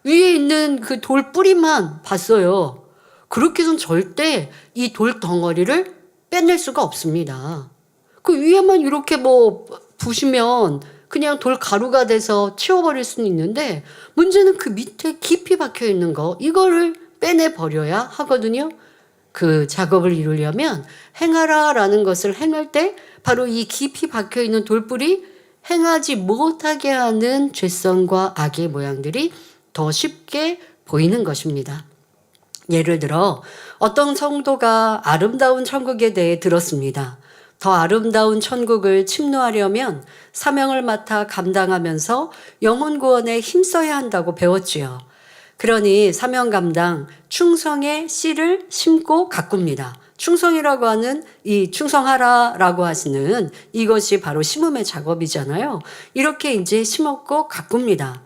Speaker 4: 위에 있는 그 돌 뿌리만 봤어요. 그렇게 해서는 절대 이 돌덩어리를 빼낼 수가 없습니다. 그 위에만 이렇게 부시면 그냥 돌 가루가 돼서 치워버릴 수는 있는데 문제는 그 밑에 깊이 박혀 있는 거 이거를 빼내버려야 하거든요. 그 작업을 이루려면 행하라라는 것을 행할 때 바로 이 깊이 박혀 있는 돌뿌리 행하지 못하게 하는 죄성과 악의 모양들이 더 쉽게 보이는 것입니다. 예를 들어 어떤 성도가 아름다운 천국에 대해 들었습니다. 더 아름다운 천국을 침노하려면 사명을 맡아 감당하면서 영혼 구원에 힘써야 한다고 배웠지요. 그러니 사명 감당, 충성의 씨를 심고 가꿉니다. 충성이라고 하는 이 충성하라라고 하시는 이것이 바로 심음의 작업이잖아요. 이렇게 이제 심었고 가꿉니다.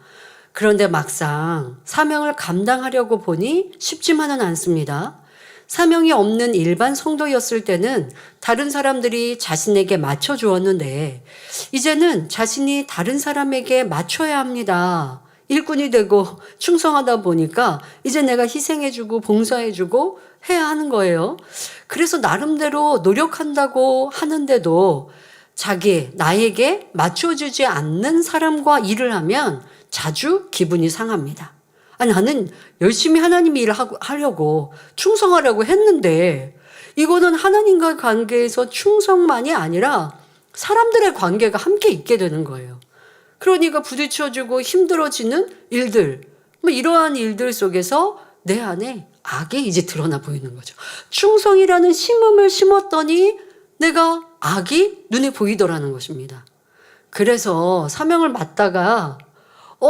Speaker 4: 그런데 막상 사명을 감당하려고 보니 쉽지만은 않습니다. 사명이 없는 일반 성도였을 때는 다른 사람들이 자신에게 맞춰주었는데 이제는 자신이 다른 사람에게 맞춰야 합니다. 일꾼이 되고 충성하다 보니까 이제 내가 희생해주고 봉사해주고 해야 하는 거예요. 그래서 나름대로 노력한다고 하는데도 나에게 맞춰주지 않는 사람과 일을 하면 자주 기분이 상합니다. 나는 열심히 하나님 일을 하려고 충성하려고 했는데 이거는 하나님과 관계에서 충성만이 아니라 사람들의 관계가 함께 있게 되는 거예요. 그러니까 부딪혀주고 힘들어지는 일들, 이러한 일들 속에서 내 안에 악이 이제 드러나 보이는 거죠. 충성이라는 심음을 심었더니 내가 악이 눈에 보이더라는 것입니다. 그래서 사명을 맡다가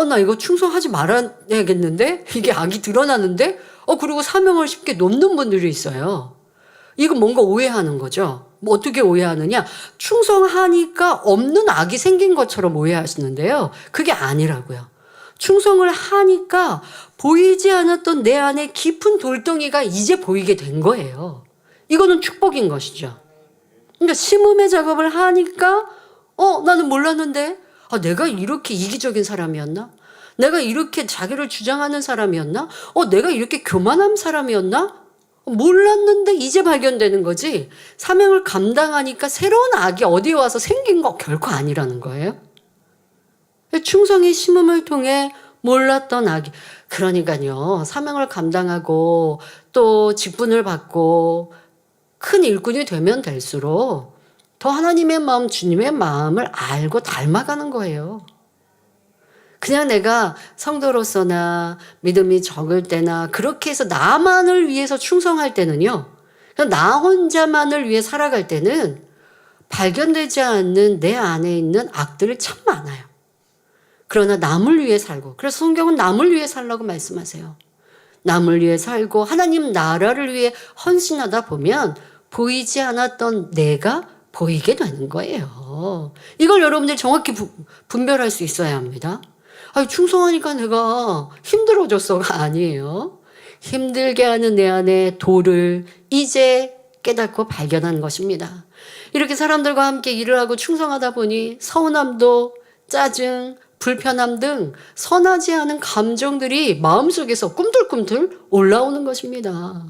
Speaker 4: 나 이거 충성하지 말아야겠는데? 이게 악이 드러나는데? 그리고 사명을 쉽게 놓는 분들이 있어요. 이거 뭔가 오해하는 거죠. 어떻게 오해하느냐? 충성하니까 없는 악이 생긴 것처럼 오해하시는데요. 그게 아니라고요. 충성을 하니까 보이지 않았던 내 안에 깊은 돌덩이가 이제 보이게 된 거예요. 이거는 축복인 것이죠. 그러니까 심음의 작업을 하니까 나는 몰랐는데 내가 이렇게 이기적인 사람이었나? 내가 이렇게 자기를 주장하는 사람이었나? 내가 이렇게 교만한 사람이었나? 몰랐는데 이제 발견되는 거지. 사명을 감당하니까 새로운 악이 어디에 와서 생긴 거 결코 아니라는 거예요. 충성의 심음을 통해 몰랐던 악이. 그러니까요, 사명을 감당하고 또 직분을 받고 큰 일꾼이 되면 될수록 더 하나님의 마음, 주님의 마음을 알고 닮아가는 거예요. 그냥 내가 성도로서나 믿음이 적을 때나 그렇게 해서 나만을 위해서 충성할 때는요, 그냥 나 혼자만을 위해 살아갈 때는 발견되지 않는 내 안에 있는 악들이 참 많아요. 그러나 남을 위해 살고, 그래서 성경은 남을 위해 살라고 말씀하세요. 남을 위해 살고 하나님 나라를 위해 헌신하다 보면 보이지 않았던 내가 보이게 되는 거예요. 이걸 여러분들 정확히 분별할 수 있어야 합니다. 충성하니까 내가 힘들어졌어가 아니에요. 힘들게 하는 내 안에 도를 이제 깨닫고 발견한 것입니다. 이렇게 사람들과 함께 일을 하고 충성하다 보니 서운함도, 짜증, 불편함 등 선하지 않은 감정들이 마음속에서 꿈틀꿈틀 올라오는 것입니다.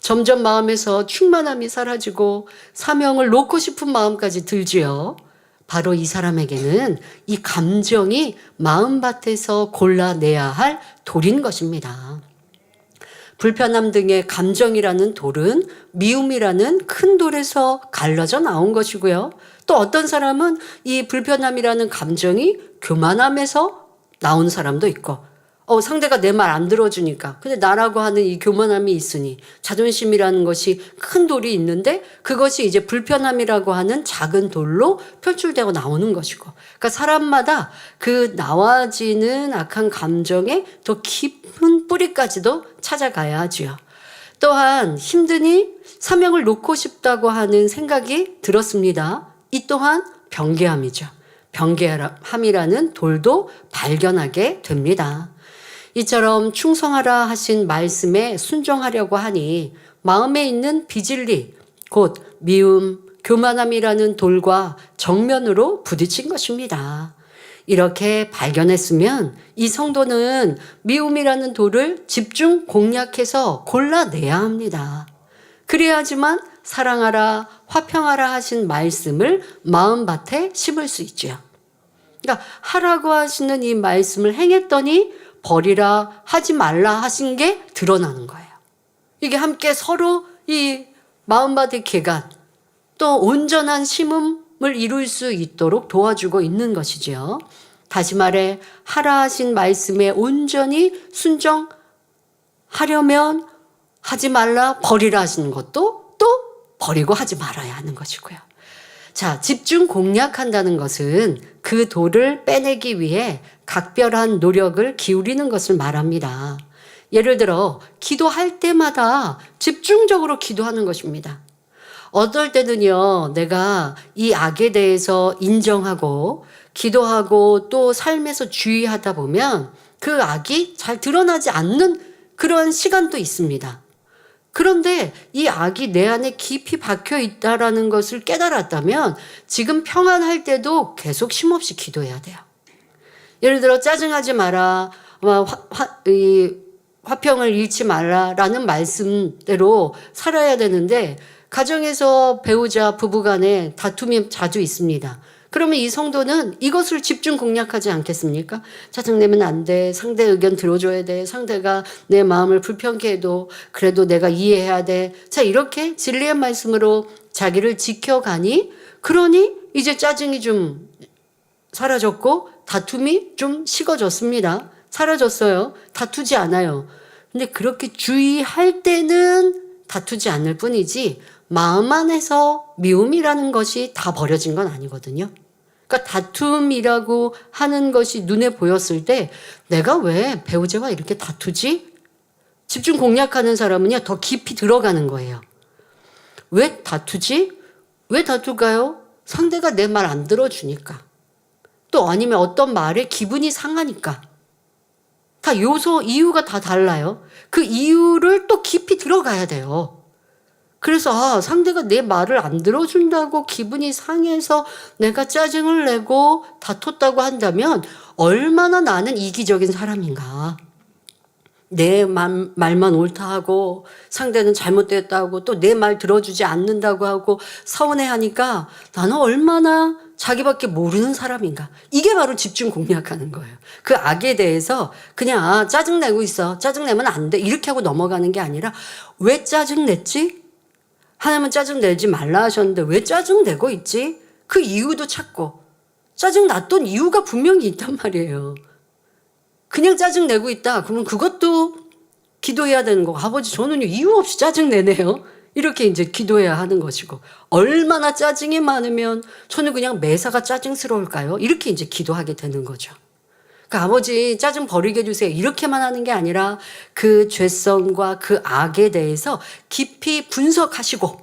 Speaker 4: 점점 마음에서 충만함이 사라지고 사명을 놓고 싶은 마음까지 들지요. 바로 이 사람에게는 이 감정이 마음밭에서 골라내야 할 돌인 것입니다. 불편함 등의 감정이라는 돌은 미움이라는 큰 돌에서 갈라져 나온 것이고요. 또 어떤 사람은 이 불편함이라는 감정이 교만함에서 나온 사람도 있고, 상대가 내 말 안 들어주니까. 근데 나라고 하는 이 교만함이 있으니 자존심이라는 것이 큰 돌이 있는데 그것이 이제 불편함이라고 하는 작은 돌로 표출되고 나오는 것이고. 그러니까 사람마다 그 나와지는 악한 감정의 더 깊은 뿌리까지도 찾아가야 하지요. 또한 힘드니 사명을 놓고 싶다고 하는 생각이 들었습니다. 이 또한 변개함이죠. 변개함이라는 돌도 발견하게 됩니다. 이처럼 충성하라 하신 말씀에 순종하려고 하니 마음에 있는 비질리, 곧 미움, 교만함이라는 돌과 정면으로 부딪힌 것입니다. 이렇게 발견했으면 이 성도는 미움이라는 돌을 집중 공략해서 골라내야 합니다. 그래야지만 사랑하라, 화평하라 하신 말씀을 마음밭에 심을 수 있죠. 그러니까 하라고 하시는 이 말씀을 행했더니 버리라, 하지 말라 하신 게 드러나는 거예요. 이게 함께 서로 이 마음밭의 개간, 또 온전한 심음을 이룰 수 있도록 도와주고 있는 것이죠. 다시 말해 하라 하신 말씀에 온전히 순종하려면 하지 말라, 버리라 하시는 것도 또 버리고 하지 말아야 하는 것이고요. 자, 집중 공략한다는 것은 그 돌을 빼내기 위해 각별한 노력을 기울이는 것을 말합니다. 예를 들어 기도할 때마다 집중적으로 기도하는 것입니다. 어떨 때는요, 내가 이 악에 대해서 인정하고 기도하고 또 삶에서 주의하다 보면 그 악이 잘 드러나지 않는 그런 시간도 있습니다. 그런데 이 악이 내 안에 깊이 박혀 있다라는 것을 깨달았다면 지금 평안할 때도 계속 쉼없이 기도해야 돼요. 예를 들어 짜증하지 마라, 화평을 잃지 말라라는 말씀대로 살아야 되는데 가정에서 배우자 부부간에 다툼이 자주 있습니다. 그러면 이 성도는 이것을 집중 공략하지 않겠습니까? 짜증내면 안 돼. 상대 의견 들어줘야 돼. 상대가 내 마음을 불편케 해도 그래도 내가 이해해야 돼. 자, 이렇게 진리의 말씀으로 자기를 지켜가니, 그러니 이제 짜증이 좀 사라졌고 다툼이 좀 식어졌습니다. 사라졌어요. 다투지 않아요. 근데 그렇게 주의할 때는 다투지 않을 뿐이지 마음 안에서 미움이라는 것이 다 버려진 건 아니거든요. 그러니까 다툼이라고 하는 것이 눈에 보였을 때 내가 왜 배우자와 이렇게 다투지? 집중 공략하는 사람은요, 더 깊이 들어가는 거예요. 왜 다투지? 왜 다툴까요? 상대가 내 말 안 들어주니까. 또 아니면 어떤 말에 기분이 상하니까. 다 요소, 이유가 다 달라요. 그 이유를 또 깊이 들어가야 돼요. 그래서 상대가 내 말을 안 들어준다고 기분이 상해서 내가 짜증을 내고 다퉜다고 한다면 얼마나 나는 이기적인 사람인가. 내 말만 옳다 하고 상대는 잘못됐다고 또 내 말 들어주지 않는다고 하고 서운해하니까 나는 얼마나 자기밖에 모르는 사람인가. 이게 바로 집중 공략하는 거예요. 그 악에 대해서 그냥 짜증내고 있어. 짜증내면 안 돼. 이렇게 하고 넘어가는 게 아니라 왜 짜증냈지? 하나님은 짜증내지 말라 하셨는데 왜 짜증내고 있지? 그 이유도 찾고 짜증났던 이유가 분명히 있단 말이에요. 그냥 짜증내고 있다. 그러면 그것도 기도해야 되는 거고 아버지 저는 이유 없이 짜증내네요. 이렇게 이제 기도해야 하는 것이고 얼마나 짜증이 많으면 저는 그냥 매사가 짜증스러울까요? 이렇게 이제 기도하게 되는 거죠. 그러니까 아버지 짜증 버리게 해주세요. 이렇게만 하는 게 아니라 그 죄성과 그 악에 대해서 깊이 분석하시고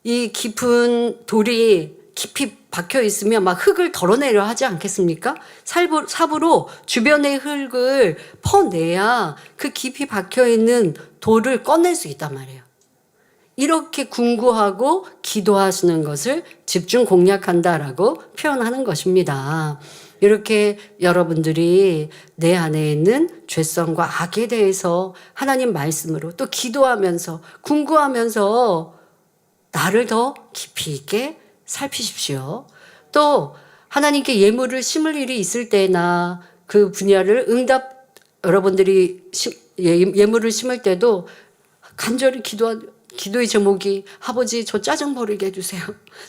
Speaker 4: 이 깊은 돌이 깊이 박혀 있으면 막 흙을 덜어내려 하지 않겠습니까? 삽으로 주변의 흙을 퍼내야 그 깊이 박혀 있는 돌을 꺼낼 수 있단 말이에요. 이렇게 궁구하고 기도하시는 것을 집중 공략한다라고 표현하는 것입니다. 이렇게 여러분들이 내 안에 있는 죄성과 악에 대해서 하나님 말씀으로 또 기도하면서 궁구하면서 나를 더 깊이 있게 살피십시오. 또 하나님께 예물을 심을 일이 있을 때나 그 분야를 여러분들이 예물을 심을 때도 간절히 기도의 제목이 아버지 저 짜증 버리게 해주세요.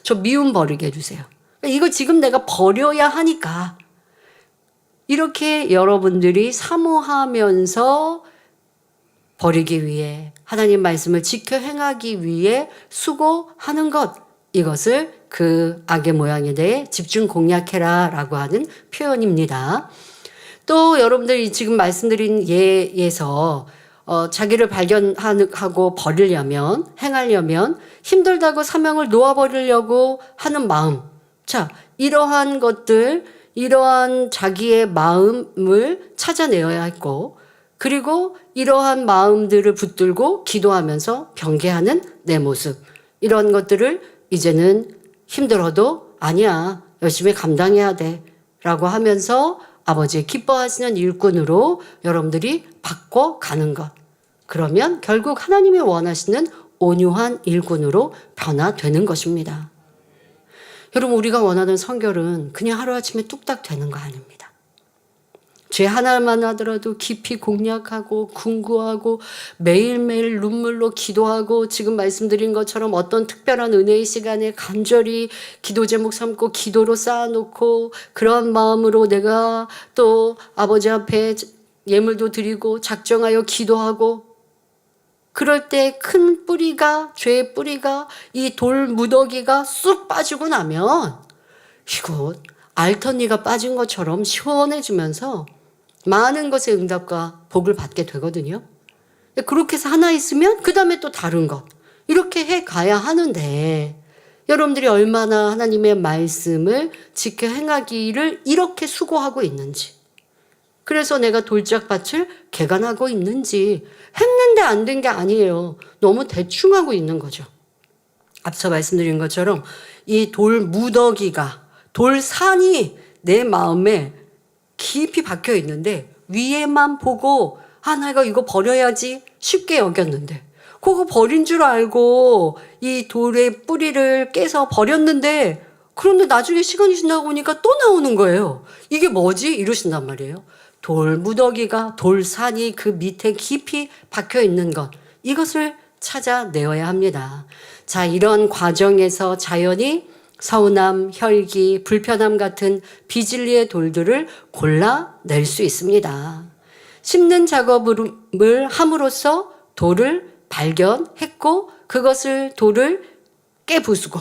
Speaker 4: 저 미움 버리게 해주세요. 이거 지금 내가 버려야 하니까 이렇게 여러분들이 사모하면서 버리기 위해 하나님 말씀을 지켜 행하기 위해 수고하는 것 이것을 그 악의 모양에 대해 집중 공략해라 라고 하는 표현입니다. 또 여러분들이 지금 말씀드린 예에서 자기를 발견하고 버리려면 행하려면 힘들다고 사명을 놓아버리려고 하는 마음 자 이러한 것들 이러한 자기의 마음을 찾아내어야 했고 그리고 이러한 마음들을 붙들고 기도하면서 경계하는 내 모습 이런 것들을 이제는 힘들어도 아니야 열심히 감당해야 돼 라고 하면서 아버지의 기뻐하시는 일꾼으로 여러분들이 바꿔가는 것 그러면 결국 하나님이 원하시는 온유한 일꾼으로 변화되는 것입니다. 여러분 우리가 원하는 성결은 그냥 하루아침에 뚝딱 되는 거 아닙니다. 죄 하나만 하더라도 깊이 공략하고 궁구하고 매일매일 눈물로 기도하고 지금 말씀드린 것처럼 어떤 특별한 은혜의 시간에 간절히 기도 제목 삼고 기도로 쌓아놓고 그런 마음으로 내가 또 아버지 앞에 예물도 드리고 작정하여 기도하고 그럴 때 큰 뿌리가 죄의 뿌리가 이 돌 무더기가 쑥 빠지고 나면 이거 알턴니가 빠진 것처럼 시원해지면서 많은 것의 응답과 복을 받게 되거든요. 그렇게 해서 하나 있으면 그 다음에 또 다른 것 이렇게 해가야 하는데 여러분들이 얼마나 하나님의 말씀을 지켜 행하기를 이렇게 수고하고 있는지 그래서 내가 돌짝밭을 개간하고 있는지 했는데 안 된 게 아니에요. 너무 대충 하고 있는 거죠. 앞서 말씀드린 것처럼 이 돌 무더기가 돌산이 내 마음에 깊이 박혀 있는데 위에만 보고 내가 이거 버려야지 쉽게 여겼는데 그거 버린 줄 알고 이 돌의 뿌리를 깨서 버렸는데 그런데 나중에 시간이 지나고 보니까 또 나오는 거예요. 이게 뭐지? 이러신단 말이에요. 돌 무더기가 돌산이 그 밑에 깊이 박혀 있는 것 이것을 찾아내어야 합니다. 자 이런 과정에서 자연히 서운함, 혈기, 불편함 같은 비진리의 돌들을 골라낼 수 있습니다. 심는 작업을 함으로써 돌을 발견했고 그것을 돌을 깨부수고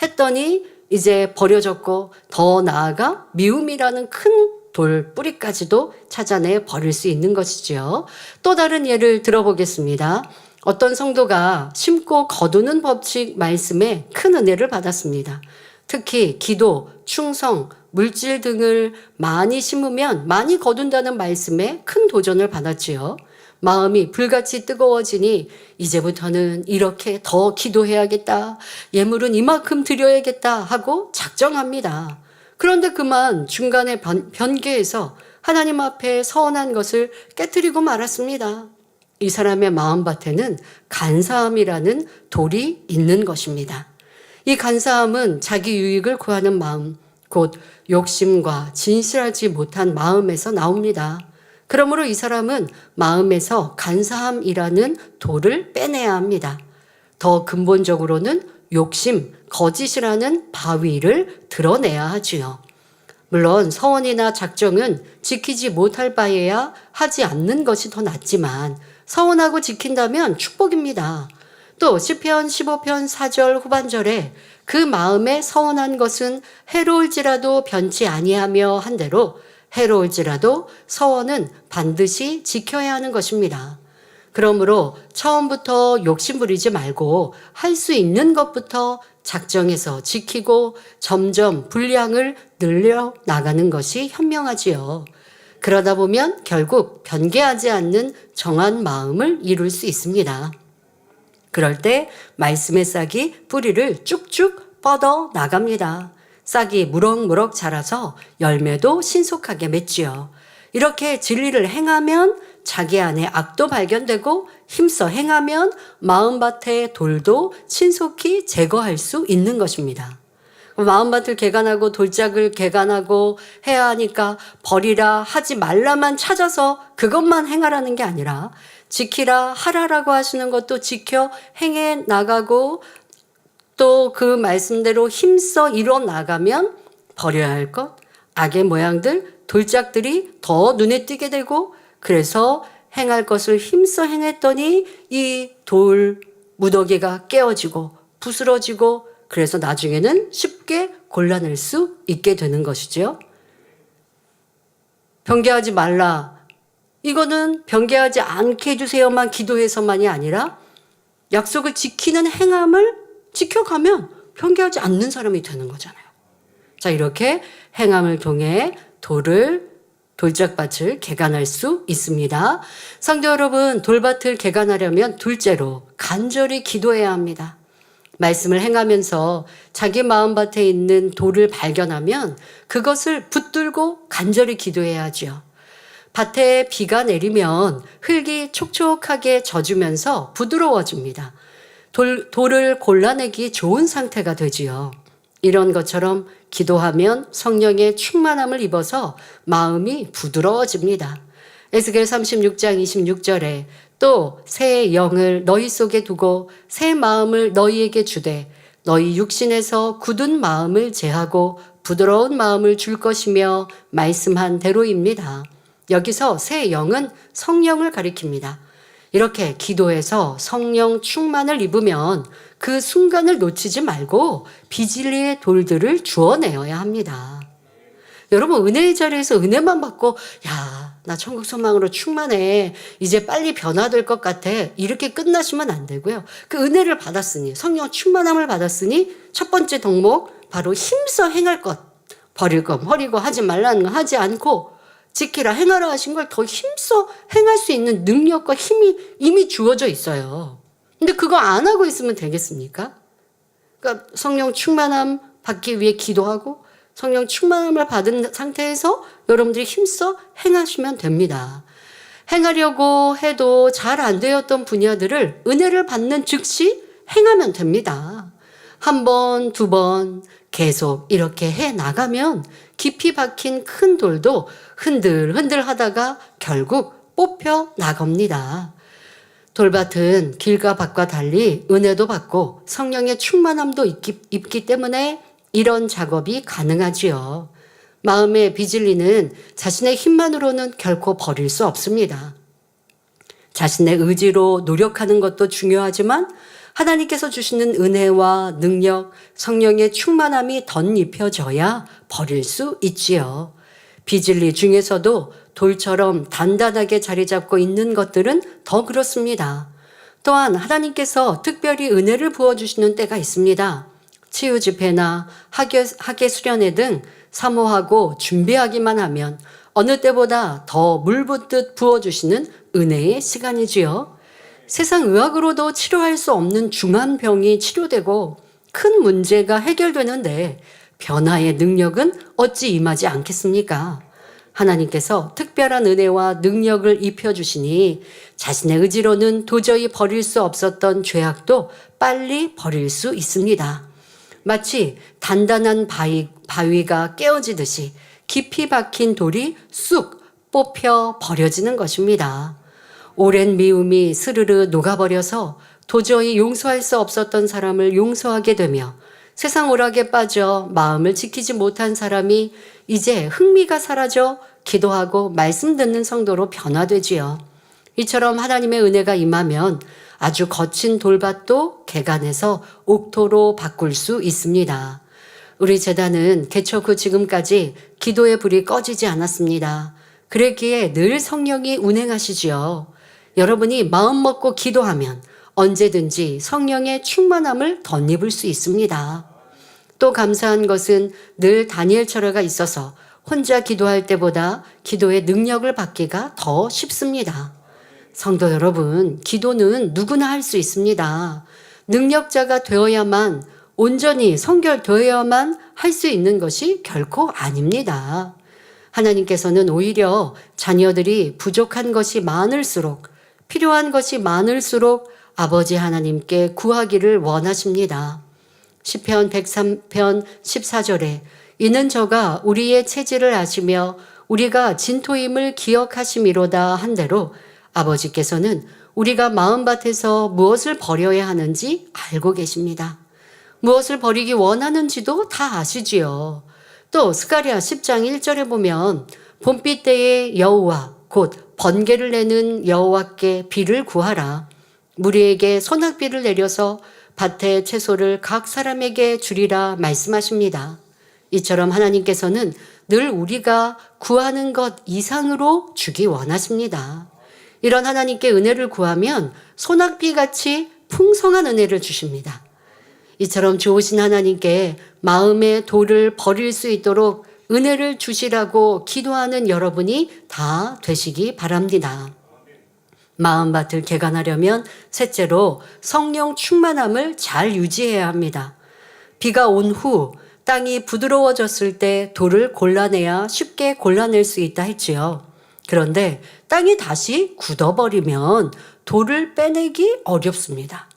Speaker 4: 했더니 이제 버려졌고 더 나아가 미움이라는 큰 돌 뿌리까지도 찾아내 버릴 수 있는 것이죠. 또 다른 예를 들어보겠습니다. 어떤 성도가 심고 거두는 법칙 말씀에 큰 은혜를 받았습니다. 특히 기도, 충성, 물질 등을 많이 심으면 많이 거둔다는 말씀에 큰 도전을 받았지요. 마음이 불같이 뜨거워지니 이제부터는 이렇게 더 기도해야겠다. 예물은 이만큼 드려야겠다 하고 작정합니다. 그런데 그만 중간에 변개해서 하나님 앞에 서원한 것을 깨뜨리고 말았습니다. 이 사람의 마음밭에는 간사함이라는 돌이 있는 것입니다. 이 간사함은 자기 유익을 구하는 마음, 곧 욕심과 진실하지 못한 마음에서 나옵니다. 그러므로 이 사람은 마음에서 간사함이라는 돌을 빼내야 합니다. 더 근본적으로는 욕심, 거짓이라는 바위를 드러내야 하지요. 물론 서원이나 작정은 지키지 못할 바에야 하지 않는 것이 더 낫지만 서원하고 지킨다면 축복입니다. 또 시편 15편 4절 후반절에 그 마음에 서원한 것은 해로울지라도 변치 아니하며 한 대로 해로울지라도 서원은 반드시 지켜야 하는 것입니다. 그러므로 처음부터 욕심 부리지 말고 할 수 있는 것부터 작정해서 지키고 점점 분량을 늘려 나가는 것이 현명하지요. 그러다 보면 결국 변개하지 않는 정한 마음을 이룰 수 있습니다. 그럴 때 말씀의 싹이 뿌리를 쭉쭉 뻗어 나갑니다. 싹이 무럭무럭 자라서 열매도 신속하게 맺지요. 이렇게 진리를 행하면 자기 안에 악도 발견되고 힘써 행하면 마음밭의 돌도 신속히 제거할 수 있는 것입니다. 마음밭을 개간하고 돌짝을 개간하고 해야 하니까 버리라 하지 말라만 찾아서 그것만 행하라는 게 아니라 지키라 하라라고 하시는 것도 지켜 행해 나가고 또 그 말씀대로 힘써 이뤄 나가면 버려야 할 것, 악의 모양들, 돌짝들이 더 눈에 띄게 되고 그래서 행할 것을 힘써 행했더니 이 돌 무더기가 깨어지고 부스러지고 그래서 나중에는 쉽게 골라낼 수 있게 되는 것이죠. 변개하지 말라. 이거는 변개하지 않게 해주세요만 기도해서만이 아니라 약속을 지키는 행함을 지켜가면 변개하지 않는 사람이 되는 거잖아요. 자, 이렇게 행함을 통해 돌짝밭을 개간할 수 있습니다. 성도 여러분, 돌밭을 개간하려면 둘째로 간절히 기도해야 합니다. 말씀을 행하면서 자기 마음밭에 있는 돌을 발견하면 그것을 붙들고 간절히 기도해야 하죠. 밭에 비가 내리면 흙이 촉촉하게 젖으면서 부드러워집니다. 돌을 골라내기 좋은 상태가 되지요. 이런 것처럼 기도하면 성령의 충만함을 입어서 마음이 부드러워집니다. 에스겔 36장 26절에 또 새 영을 너희 속에 두고 새 마음을 너희에게 주되 너희 육신에서 굳은 마음을 제하고 부드러운 마음을 줄 것이며 말씀한 대로입니다. 여기서 새 영은 성령을 가리킵니다. 이렇게 기도해서 성령 충만을 입으면 그 순간을 놓치지 말고 비진리의 돌들을 주워내어야 합니다. 여러분, 은혜의 자리에서 은혜만 받고 야, 나 천국 소망으로 충만해. 이제 빨리 변화될 것 같아. 이렇게 끝나시면 안 되고요. 그 은혜를 받았으니, 성령 충만함을 받았으니 첫 번째 덕목, 바로 힘써 행할 것. 버릴 것, 버리고 하지 말라는 거 하지 않고 지키라, 행하라 하신 걸 더 힘써 행할 수 있는 능력과 힘이 이미 주어져 있어요. 근데 그거 안 하고 있으면 되겠습니까? 그러니까 성령 충만함 받기 위해 기도하고 성령 충만함을 받은 상태에서 여러분들이 힘써 행하시면 됩니다. 행하려고 해도 잘 안 되었던 분야들을 은혜를 받는 즉시 행하면 됩니다. 한 번, 두 번 계속 이렇게 해 나가면 깊이 박힌 큰 돌도 흔들흔들 하다가 결국 뽑혀 나갑니다. 돌밭은 길과 밭과 달리 은혜도 받고 성령의 충만함도 있기 때문에 이런 작업이 가능하지요. 마음의 비진리는 자신의 힘만으로는 결코 버릴 수 없습니다. 자신의 의지로 노력하는 것도 중요하지만 하나님께서 주시는 은혜와 능력, 성령의 충만함이 덧입혀져야 버릴 수 있지요. 비진리 중에서도 돌처럼 단단하게 자리 잡고 있는 것들은 더 그렇습니다. 또한 하나님께서 특별히 은혜를 부어주시는 때가 있습니다. 치유 집회나 학예 수련회 등 사모하고 준비하기만 하면 어느 때보다 더 물 붓듯 부어주시는 은혜의 시간이지요. 세상 의학으로도 치료할 수 없는 중한 병이 치료되고 큰 문제가 해결되는데 변화의 능력은 어찌 임하지 않겠습니까? 하나님께서 특별한 은혜와 능력을 입혀주시니 자신의 의지로는 도저히 버릴 수 없었던 죄악도 빨리 버릴 수 있습니다. 마치 단단한 바위가 깨어지듯이 깊이 박힌 돌이 쑥 뽑혀 버려지는 것입니다. 오랜 미움이 스르르 녹아버려서 도저히 용서할 수 없었던 사람을 용서하게 되며 세상 오락에 빠져 마음을 지키지 못한 사람이 이제 흥미가 사라져 기도하고 말씀 듣는 성도로 변화되지요. 이처럼 하나님의 은혜가 임하면 아주 거친 돌밭도 개간해서 옥토로 바꿀 수 있습니다. 우리 재단은 개척 후 지금까지 기도의 불이 꺼지지 않았습니다. 그랬기에 늘 성령이 운행하시지요. 여러분이 마음 먹고 기도하면 언제든지 성령의 충만함을 덧입을 수 있습니다. 또 감사한 것은 늘 다니엘 철회가 있어서 혼자 기도할 때보다 기도의 능력을 받기가 더 쉽습니다. 성도 여러분, 기도는 누구나 할 수 있습니다. 능력자가 되어야만, 온전히 성결되어야만 할 수 있는 것이 결코 아닙니다. 하나님께서는 오히려 자녀들이 부족한 것이 많을수록, 필요한 것이 많을수록 아버지 하나님께 구하기를 원하십니다. 시편 103편 14절에 이는 저가 우리의 체질을 아시며 우리가 진토임을 기억하심이로다 한 대로 아버지께서는 우리가 마음밭에서 무엇을 버려야 하는지 알고 계십니다. 무엇을 버리기 원하는지도 다 아시지요. 또 스가랴 10장 1절에 보면 봄비 때에 여호와 곧 번개를 내는 여호와께 비를 구하라. 무리에게 소낙비를 내려서 밭의 채소를 각 사람에게 주리라 말씀하십니다. 이처럼 하나님께서는 늘 우리가 구하는 것 이상으로 주기 원하십니다. 이런 하나님께 은혜를 구하면 소낙비같이 풍성한 은혜를 주십니다. 이처럼 좋으신 하나님께 마음의 돌을 버릴 수 있도록 은혜를 주시라고 기도하는 여러분이 다 되시기 바랍니다. 마음밭을 개간하려면 셋째로 성령 충만함을 잘 유지해야 합니다. 비가 온 후 땅이 부드러워졌을 때 돌을 골라내야 쉽게 골라낼 수 있다 했지요. 그런데 땅이 다시 굳어버리면 돌을 빼내기 어렵습니다.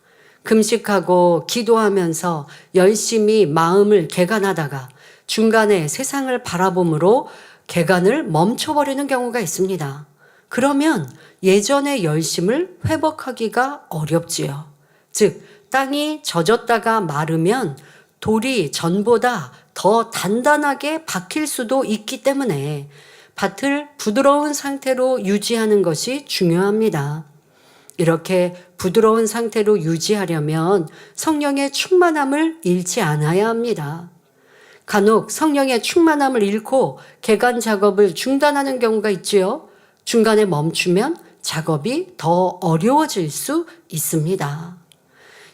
Speaker 4: 금식하고 기도하면서 열심히 마음을 개간하다가 중간에 세상을 바라봄으로 개간을 멈춰버리는 경우가 있습니다. 그러면 예전의 열심을 회복하기가 어렵지요. 즉, 땅이 젖었다가 마르면 돌이 전보다 더 단단하게 박힐 수도 있기 때문에 밭을 부드러운 상태로 유지하는 것이 중요합니다. 이렇게 부드러운 상태로 유지하려면 성령의 충만함을 잃지 않아야 합니다. 간혹 성령의 충만함을 잃고 개간 작업을 중단하는 경우가 있지요. 중간에 멈추면 작업이 더 어려워질 수 있습니다.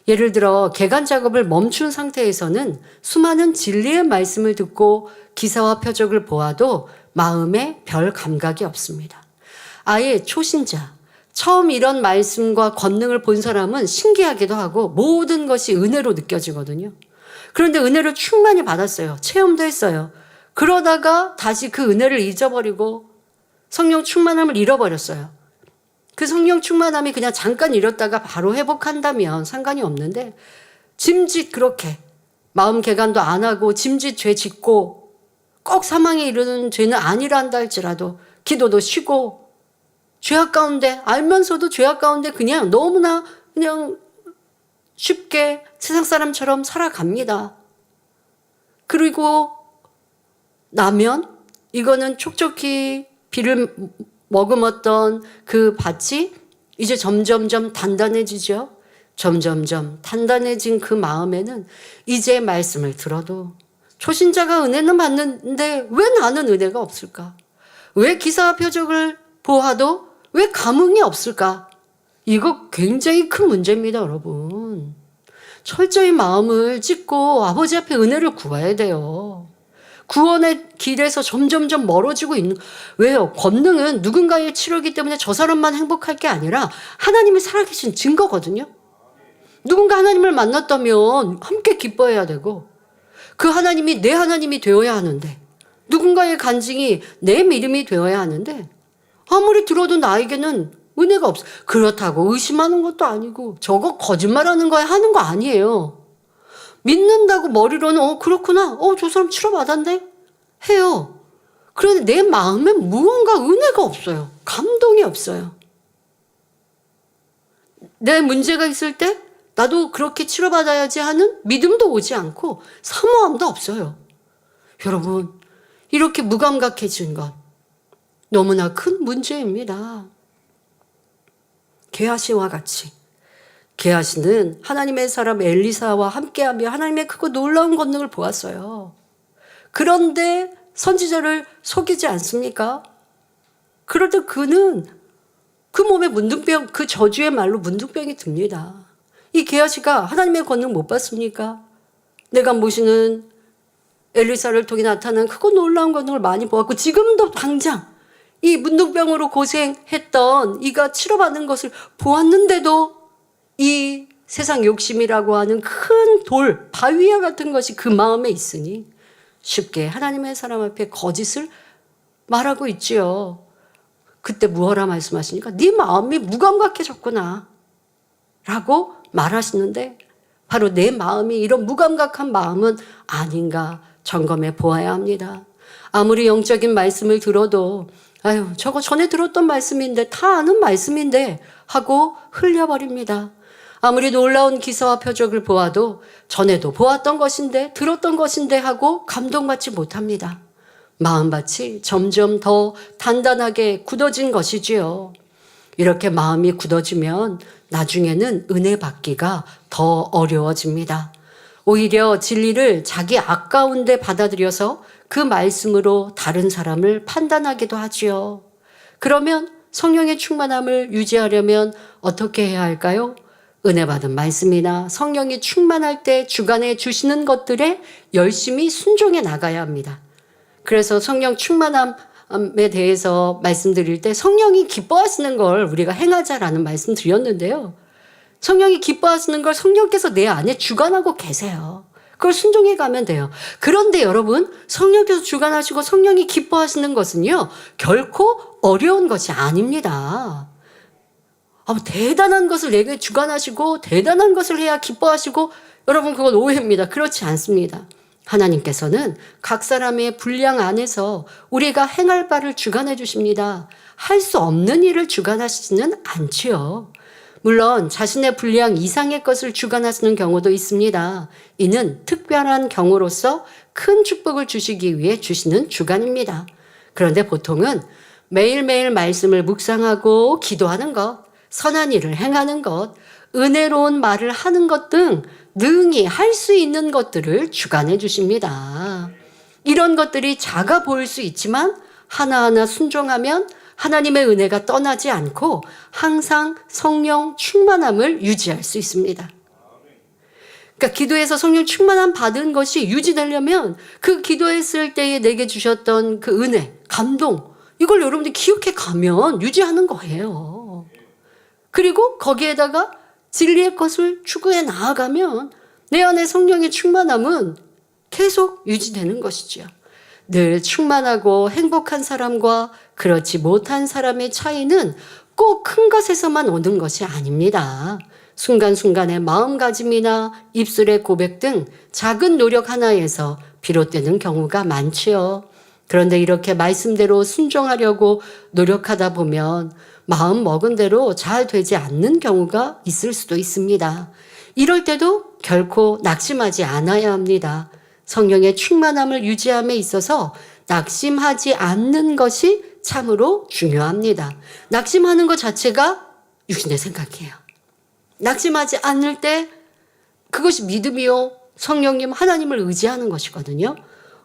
Speaker 4: 예를 들어 개간 작업을 멈춘 상태에서는 수많은 진리의 말씀을 듣고 기사와 표적을 보아도 마음에 별 감각이 없습니다. 아예 초신자, 처음 이런 말씀과 권능을 본 사람은 신기하기도 하고 모든 것이 은혜로 느껴지거든요. 그런데 은혜를 충만히 받았어요. 체험도 했어요. 그러다가 다시 그 은혜를 잊어버리고 성령 충만함을 잃어버렸어요. 그 성령 충만함이 그냥 잠깐 잃었다가 바로 회복한다면 상관이 없는데 짐짓 그렇게 마음 개간도 안 하고 짐짓 죄 짓고 꼭 사망에 이르는 죄는 아니라 한다 할지라도 기도도 쉬고 죄악 가운데 알면서도 죄악 가운데 그냥 너무나 그냥 쉽게 세상 사람처럼 살아갑니다. 그리고 나면 이거는 촉촉히 비를 머금었던 그 밭이 이제 점점점 단단해지죠. 점점점 단단해진 그 마음에는 이제 말씀을 들어도 초신자가 은혜는 받는데 왜 나는 은혜가 없을까? 왜 기사와 표적을 보아도 왜 감흥이 없을까? 이거 굉장히 큰 문제입니다, 여러분. 철저히 마음을 찢고 아버지 앞에 은혜를 구해야 돼요. 구원의 길에서 점점점 멀어지고 있는, 왜요? 권능은 누군가의 치료이기 때문에 저 사람만 행복할 게 아니라 하나님이 살아계신 증거거든요. 누군가 하나님을 만났다면 함께 기뻐해야 되고, 그 하나님이 내 하나님이 되어야 하는데, 누군가의 간증이 내 믿음이 되어야 하는데, 아무리 들어도 나에게는 은혜가 없어. 그렇다고 의심하는 것도 아니고, 저거 거짓말하는 거야 하는 거 아니에요. 믿는다고 머리로는 그렇구나, 저 사람 치료받았네 해요. 그런데 내 마음에 무언가 은혜가 없어요. 감동이 없어요. 내 문제가 있을 때 나도 그렇게 치료받아야지 하는 믿음도 오지 않고 사모함도 없어요. 여러분, 이렇게 무감각해진 것 너무나 큰 문제입니다. 게하시와 같이, 게하시는 하나님의 사람 엘리사와 함께하며 하나님의 크고 놀라운 권능을 보았어요. 그런데 선지자를 속이지 않습니까? 그럴 때 그는 그 몸에 문둥병, 그 저주의 말로 문둥병이 듭니다. 이 게하시가 하나님의 권능 못 봤습니까? 내가 모시는 엘리사를 통해 나타난 크고 놀라운 권능을 많이 보았고, 지금도 당장 이 문둥병으로 고생했던 이가 치료받는 것을 보았는데도 이 세상 욕심이라고 하는 큰 돌, 바위와 같은 것이 그 마음에 있으니 쉽게 하나님의 사람 앞에 거짓을 말하고 있지요. 그때 무엇라 말씀하시니까 네 마음이 무감각해졌구나 라고 말하시는데, 바로 내 마음이 이런 무감각한 마음은 아닌가 점검해 보아야 합니다. 아무리 영적인 말씀을 들어도 저거 전에 들었던 말씀인데, 다 아는 말씀인데 하고 흘려버립니다. 아무리 놀라운 기사와 표적을 보아도 전에도 보았던 것인데, 들었던 것인데 하고 감동받지 못합니다. 마음밭이 점점 더 단단하게 굳어진 것이지요. 이렇게 마음이 굳어지면 나중에는 은혜 받기가 더 어려워집니다. 오히려 진리를 자기 아까운데 받아들여서 그 말씀으로 다른 사람을 판단하기도 하지요. 그러면 성령의 충만함을 유지하려면 어떻게 해야 할까요? 은혜 받은 말씀이나 성령이 충만할 때 주관해 주시는 것들에 열심히 순종해 나가야 합니다. 그래서 성령 충만함에 대해서 말씀드릴 때 성령이 기뻐하시는 걸 우리가 행하자라는 말씀 드렸는데요. 성령이 기뻐하시는 걸 성령께서 내 안에 주관하고 계세요. 그걸 순종해 가면 돼요. 그런데 여러분, 성령께서 주관하시고 성령이 기뻐하시는 것은요, 결코 어려운 것이 아닙니다. 대단한 것을 내게 주관하시고 대단한 것을 해야 기뻐하시고, 여러분 그건 오해입니다. 그렇지 않습니다. 하나님께서는 각 사람의 분량 안에서 우리가 행할 바를 주관해 주십니다. 할 수 없는 일을 주관하시지는 않지요. 물론 자신의 분량 이상의 것을 주관하시는 경우도 있습니다. 이는 특별한 경우로서 큰 축복을 주시기 위해 주시는 주관입니다. 그런데 보통은 매일매일 말씀을 묵상하고 기도하는 것, 선한 일을 행하는 것, 은혜로운 말을 하는 것 등 능히 할 수 있는 것들을 주관해 주십니다. 이런 것들이 작아 보일 수 있지만 하나하나 순종하면 하나님의 은혜가 떠나지 않고 항상 성령 충만함을 유지할 수 있습니다. 그러니까 기도에서 성령 충만함 받은 것이 유지되려면 그 기도했을 때에 내게 주셨던 그 은혜, 감동, 이걸 여러분들이 기억해 가면 유지하는 거예요. 그리고 거기에다가 진리의 것을 추구해 나아가면 내 안에 성령의 충만함은 계속 유지되는 것이죠. 늘 충만하고 행복한 사람과 그렇지 못한 사람의 차이는 꼭 큰 것에서만 오는 것이 아닙니다. 순간순간의 마음가짐이나 입술의 고백 등 작은 노력 하나에서 비롯되는 경우가 많지요. 그런데 이렇게 말씀대로 순종하려고 노력하다 보면 마음 먹은 대로 잘 되지 않는 경우가 있을 수도 있습니다. 이럴 때도 결코 낙심하지 않아야 합니다. 성령의 충만함을 유지함에 있어서 낙심하지 않는 것이 참으로 중요합니다. 낙심하는 것 자체가 육신의 생각이에요. 낙심하지 않을 때 그것이 믿음이요, 성령님 하나님을 의지하는 것이거든요.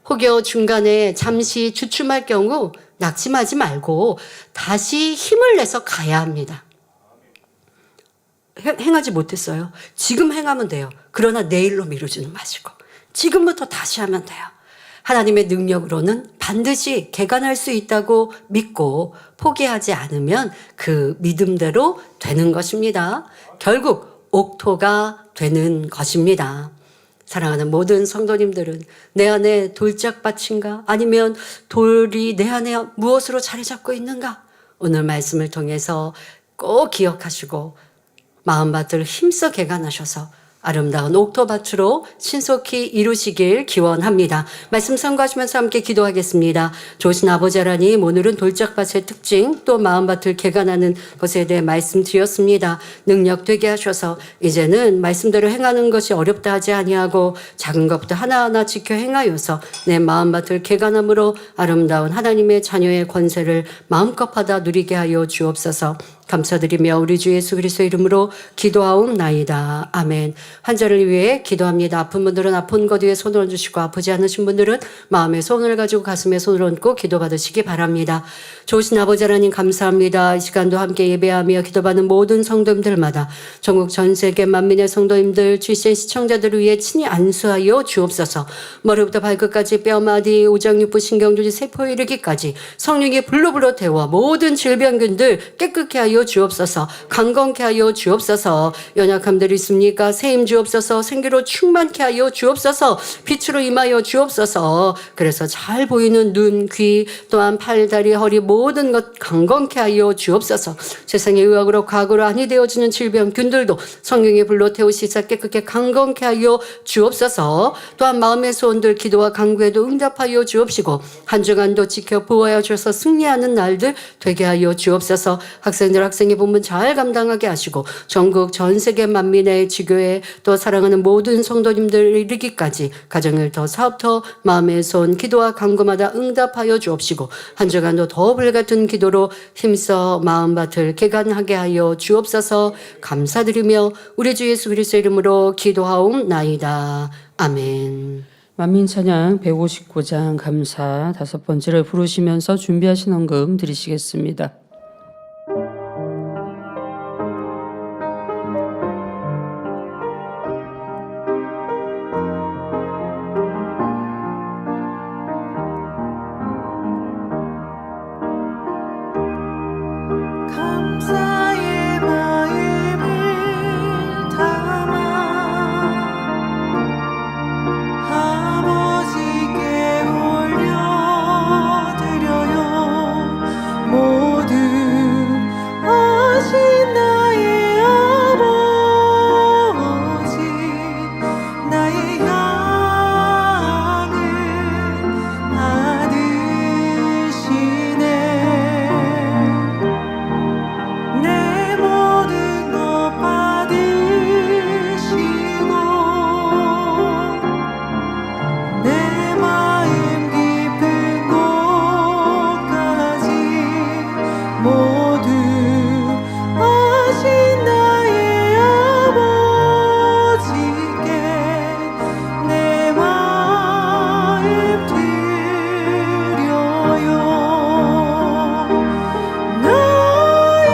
Speaker 4: 혹여 중간에 잠시 주춤할 경우 낙심하지 말고 다시 힘을 내서 가야 합니다. 행하지 못했어요. 지금 행하면 돼요. 그러나 내일로 미루지는 마시고 지금부터 다시 하면 돼요. 하나님의 능력으로는 반드시 개간할 수 있다고 믿고 포기하지 않으면 그 믿음대로 되는 것입니다. 결국 옥토가 되는 것입니다. 사랑하는 모든 성도님들은 내 안에 돌짝밭인가? 아니면 돌이 내 안에 무엇으로 자리 잡고 있는가? 오늘 말씀을 통해서 꼭 기억하시고 마음밭을 힘써 개간하셔서 아름다운 옥토밭으로 신속히 이루시길 기원합니다. 말씀 참고하시면서 함께 기도하겠습니다. 좋으신 아버지 하나님, 오늘은 돌짝밭의 특징 또 마음밭을 개간하는 것에 대해 말씀드렸습니다. 능력 되게 하셔서 이제는 말씀대로 행하는 것이 어렵다 하지 아니하고 작은 것부터 하나하나 지켜 행하여서 내 마음밭을 개간함으로 아름다운 하나님의 자녀의 권세를 마음껏 받아 누리게 하여 주옵소서. 감사드리며 우리 주 예수 그리스도의 이름으로 기도하옵나이다. 아멘. 환자를 위해 기도합니다. 아픈 분들은 아픈 것 위에 손을 얹으시고 아프지 않으신 분들은 마음에 손을 가지고 가슴에 손을 얹고 기도받으시기 바랍니다. 좋으신 아버지 하나님 감사합니다. 이 시간도 함께 예배하며 기도받는 모든 성도님들마다 전국 전 세계 만민의 성도님들 GCN 시청자들을 위해 친히 안수하여 주옵소서. 머리부터 발끝까지 뼈마디 오장육부 신경조지 세포에 이르기까지 성령의 불로 태워 모든 질병균들 깨끗게 하여 주옵소서. 강건케 하여 주옵소서. 연약함들이 있습니까? 세임 주옵소서. 생기로 충만케 하여 주옵소서. 빛으로 임하여 주옵소서. 그래서 잘 보이는 눈, 귀, 또한 팔, 다리, 허리 모든 것 강건케 하여 주옵소서. 세상의 의학으로 과거로 아니 되어지는 질병균들도 성령의 불로 태우시사 깨끗게 강건케 하여 주옵소서. 또한 마음의 소원들 기도와 간구에도 응답하여 주옵시고 한 주간도 지켜 보호하여 주셔서 승리하는 날들 되게 하여 주옵소서. 학생의 본분 잘 감당하게 하시고 전국 전 세계 만민의 지교회 또 사랑하는 모든 성도님들 이르기까지 가정일터 사업터 마음의 손 기도와 간구마다 응답하여 주옵시고 한 주간도 더 불같은 기도로 힘써 마음밭을 개간하게 하여 주옵소서. 감사드리며 우리 주 예수 그리스도의 이름으로 기도하옵나이다. 아멘.
Speaker 1: 만민 찬양 159장 감사 5번째를 부르시면서 준비하신 헌금 드리시겠습니다.
Speaker 2: 감사의 마음을 담아 아버지께 올려드려요. 모두 아신 나의 아버지 나의 양을 받으시네. 내 모든 것 받으시고 내 마음 깊은 곳까지 모두 아신 나의 아버지께 내 마음 드려요. 나의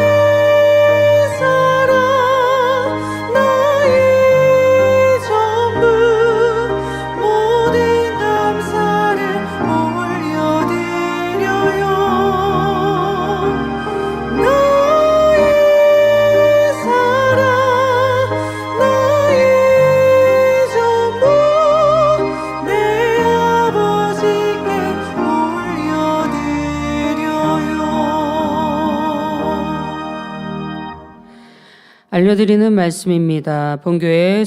Speaker 2: 사랑 나의 전부 모든 감사를 올려드려요. 나의 사랑 나의 전부 내 아버지께 올려드려요.
Speaker 1: 알려드리는 말씀입니다. 본교회에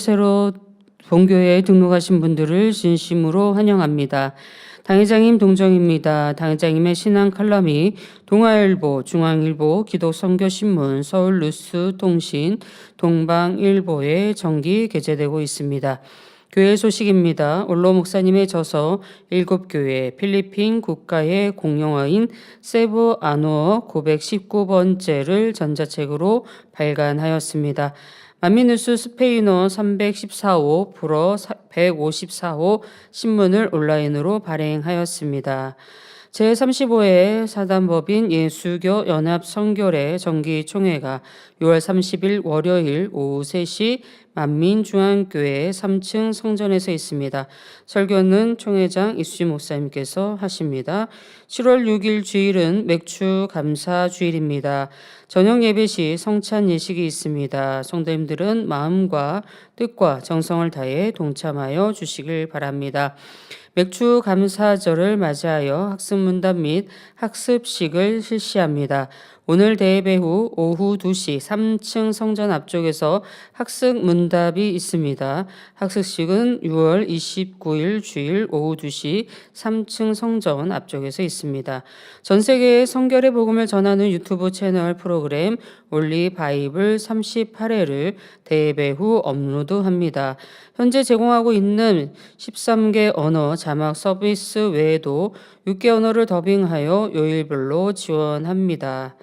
Speaker 1: 등록하신 분들을 진심으로 환영합니다. 당회장님 동정입니다. 당회장님의 신앙 칼럼이 동아일보, 중앙일보, 기독선교신문, 서울뉴스통신, 동방일보에 정기 게재되고 있습니다. 교회 소식입니다. 올로 목사님의 저서 7교회 필리핀 국가의 공용어인 세부 아누어 919번째를 전자책으로 발간하였습니다. 만민뉴스 스페인어 314호 불어 154호 신문을 온라인으로 발행하였습니다. 제35회 사단법인 예수교 연합성결회 정기총회가 6월 30일 월요일 오후 3시 만민중앙교회 3층 성전에서 있습니다. 설교는 총회장 이수진 목사님께서 하십니다. 7월 6일 주일은 맥주 감사 주일입니다. 저녁 예배 시 성찬 예식이 있습니다. 성도님들은 마음과 뜻과 정성을 다해 동참하여 주시길 바랍니다. 맥주 감사절을 맞이하여 학습문답 및 학습식을 실시합니다. 오늘 대예배 후 오후 2시 3층 성전 앞쪽에서 학습문답이 있습니다. 학습식은 6월 29일 주일 오후 2시 3층 성전 앞쪽에서 있습니다. 전 세계에 성결의 복음을 전하는 유튜브 채널 프로그램 올리 바이블 38회를 대예배 후 업로드합니다. 현재 제공하고 있는 13개 언어 자막 서비스 외에도 6개 언어를 더빙하여 요일별로 지원합니다.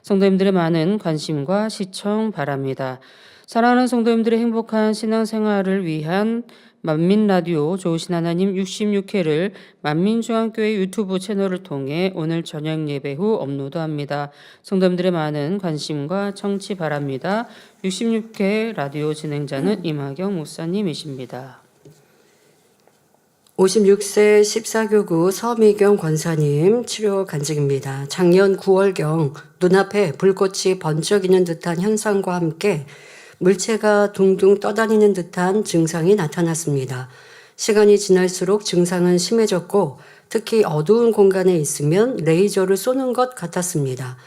Speaker 1: 성도님들의 많은 관심과 시청 바랍니다. 사랑하는 성도님들의 행복한 신앙생활을 위한 만민라디오 좋으신 하나님 66회를 만민중앙교회 유튜브 채널을 통해 오늘 저녁 예배 후 업로드합니다. 성도님들의 많은 관심과 청취 바랍니다. 66회 라디오 진행자는 임하경 목사님이십니다.
Speaker 4: 56세 14교구 서미경 권사님 치료 간증입니다. 작년 9월경 눈앞에 불꽃이 번쩍이는 듯한 현상과 함께 물체가 둥둥 떠다니는 듯한 증상이 나타났습니다. 시간이 지날수록 증상은 심해졌고 특히 어두운 공간에 있으면 레이저를 쏘는 것 같았습니다.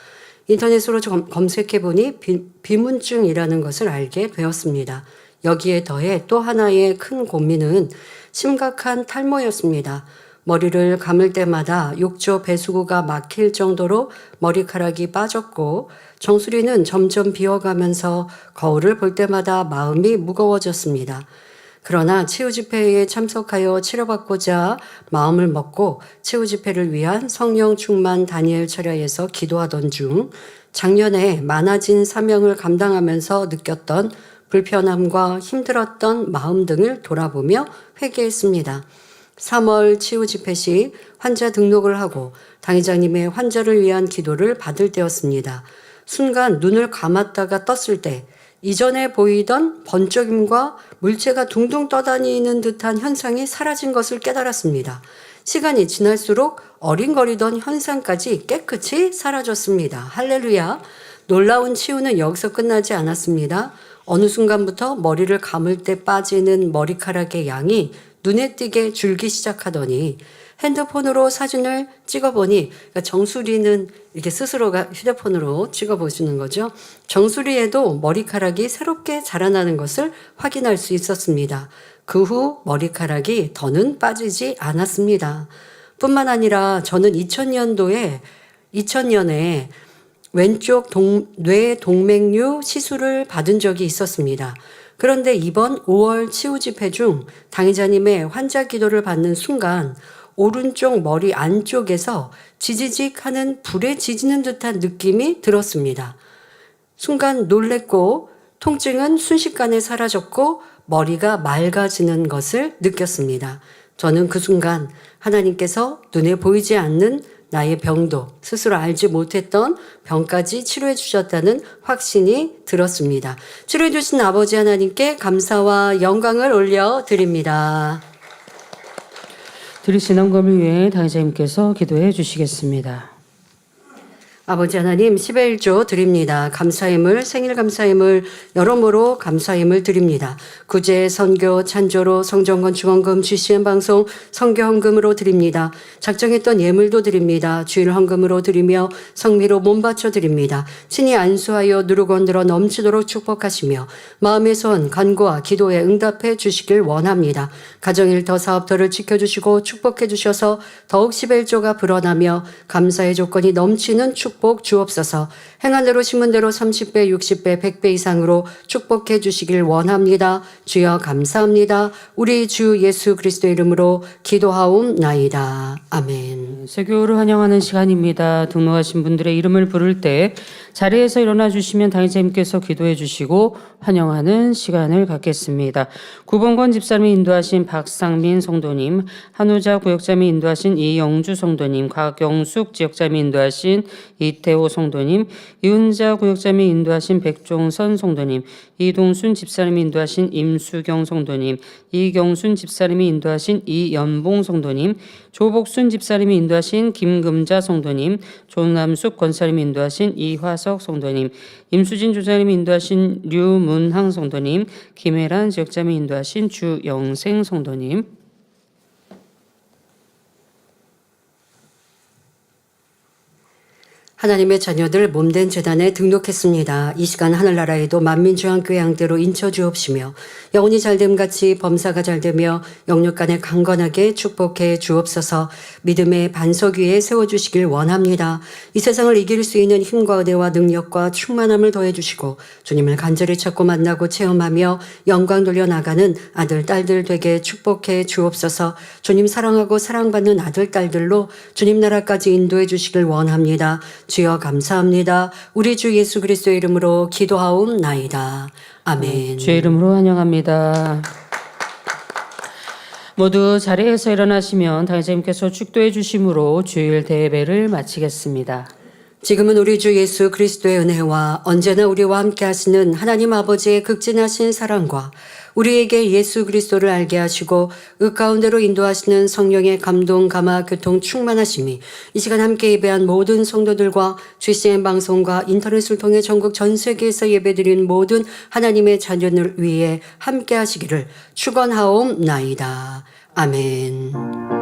Speaker 4: 인터넷으로 검색해보니 비문증이라는 것을 알게 되었습니다. 여기에 더해 또 하나의 큰 고민은 심각한 탈모였습니다. 머리를 감을 때마다 욕조 배수구가 막힐 정도로 머리카락이 빠졌고 정수리는 점점 비어가면서 거울을 볼 때마다 마음이 무거워졌습니다. 그러나 치유집회에 참석하여 치료받고자 마음을 먹고 치유집회를 위한 성령 충만 다니엘 철야에서 기도하던 중 작년에 많아진 사명을 감당하면서 느꼈던 불편함과 힘들었던 마음 등을 돌아보며 회개했습니다. 3월 치유 집회 시 환자 등록을 하고 당회장님의 환자를 위한 기도를 받을 때였습니다. 순간 눈을 감았다가 떴을 때 이전에 보이던 번쩍임과 물체가 둥둥 떠다니는 듯한 현상이 사라진 것을 깨달았습니다. 시간이 지날수록 어린거리던 현상까지 깨끗이 사라졌습니다. 할렐루야! 놀라운 치유는 여기서 끝나지 않았습니다. 어느 순간부터 머리를 감을 때 빠지는 머리카락의 양이 눈에 띄게 줄기 시작하더니 핸드폰으로 사진을 찍어보니 그러니까 정수리는 이렇게 스스로가 휴대폰으로 찍어보시는 거죠. 정수리에도 머리카락이 새롭게 자라나는 것을 확인할 수 있었습니다. 그 후 머리카락이 더는 빠지지 않았습니다. 뿐만 아니라 저는 2000년에 왼쪽 뇌 동맥류 시술을 받은 적이 있었습니다. 그런데 이번 5월 치유 집회 중 당의자님의 환자 기도를 받는 순간 오른쪽 머리 안쪽에서 지지직 하는 불에 지지는 듯한 느낌이 들었습니다. 순간 놀랬고 통증은 순식간에 사라졌고 머리가 맑아지는 것을 느꼈습니다. 저는 그 순간 하나님께서 눈에 보이지 않는 나의 병도 스스로 알지 못했던 병까지 치료해 주셨다는 확신이 들었습니다. 치료해 주신 아버지 하나님께 감사와 영광을 올려드립니다.
Speaker 1: 들으신 헌금을 위해 당회자님께서 기도해 주시겠습니다.
Speaker 4: 아버지 하나님 11조 드립니다. 감사임을 생일 감사임을 여러모로 감사임을 드립니다. 구제 선교 찬조로 성전건 중원금 GCN 방송 선교 헌금으로 드립니다. 작정했던 예물도 드립니다. 주일 헌금으로 드리며 성미로 몸 바쳐 드립니다. 친히 안수하여 누르고 흔들어 넘치도록 축복하시며 마음의 손 간구와 기도에 응답해 주시길 원합니다. 가정일터 사업터를 지켜주시고 축복해 주셔서 더욱 11조가 불어나며 감사의 조건이 넘치는 축복 주옵소서. 행한 대로 심은 대로 30배, 60배, 100배 이상으로 축복해 주시길 원합니다. 주여 감사합니다. 우리 주 예수 그리스도의 이름으로 기도하옵나이다. 아멘.
Speaker 1: 세교를 환영하는 시간입니다. 등록하신 분들의 이름을 부를 때 자리에서 일어나 주시면 당의자님께서 기도해 주시고 환영하는 시간을 갖겠습니다. 구봉건 집사님이 인도하신 박상민 성도님, 한우자 구역장이 인도하신 이영주 성도님, 곽영숙 지역장이 인도하신 이태호 성도님, 이은자 구역장이 인도하신 백종선 성도님, 이동순 집사님이 인도하신 임수경 성도님, 이경순 집사님이 인도하신 이연봉 성도님, 조복순 집사님이 인도하신 김금자 성도님, 조남숙 권사님이 인도하신 이화석 성도님, 임수진 조사님이 인도하신 류문항 성도님, 김혜란 지역장이 인도하신 주영생 성도님,
Speaker 4: 하나님의 자녀들 몸된 재단에 등록했습니다. 이 시간 하늘나라에도 만민중앙교회 양대로 인쳐 주옵시며 영혼이 잘됨같이 범사가 잘되며 영육간에 강건하게 축복해 주옵소서. 믿음의 반석 위에 세워주시길 원합니다. 이 세상을 이길 수 있는 힘과 의대와 능력과 충만함을 더해주시고 주님을 간절히 찾고 만나고 체험하며 영광 돌려나가는 아들 딸들 되게 축복해 주옵소서. 주님 사랑하고 사랑받는 아들 딸들로 주님 나라까지 인도해 주시길 원합니다. 주여 감사합니다. 우리 주 예수 그리스도의 이름으로 기도하옵나이다. 아멘.
Speaker 1: 주의 이름으로 환영합니다. 모두 자리에서 일어나시면 당의자님께서 축도해 주심으로 주일 대예배를 마치겠습니다.
Speaker 4: 지금은 우리 주 예수 그리스도의 은혜와 언제나 우리와 함께 하시는 하나님 아버지의 극진하신 사랑과 우리에게 예수 그리스도를 알게 하시고 그 가운데로 인도하시는 성령의 감동, 감화, 교통 충만하심이 이 시간 함께 예배한 모든 성도들과 GCN 방송과 인터넷을 통해 전국 전 세계에서 예배드린 모든 하나님의 자녀들 위해 함께 하시기를 축원하옵나이다. 아멘.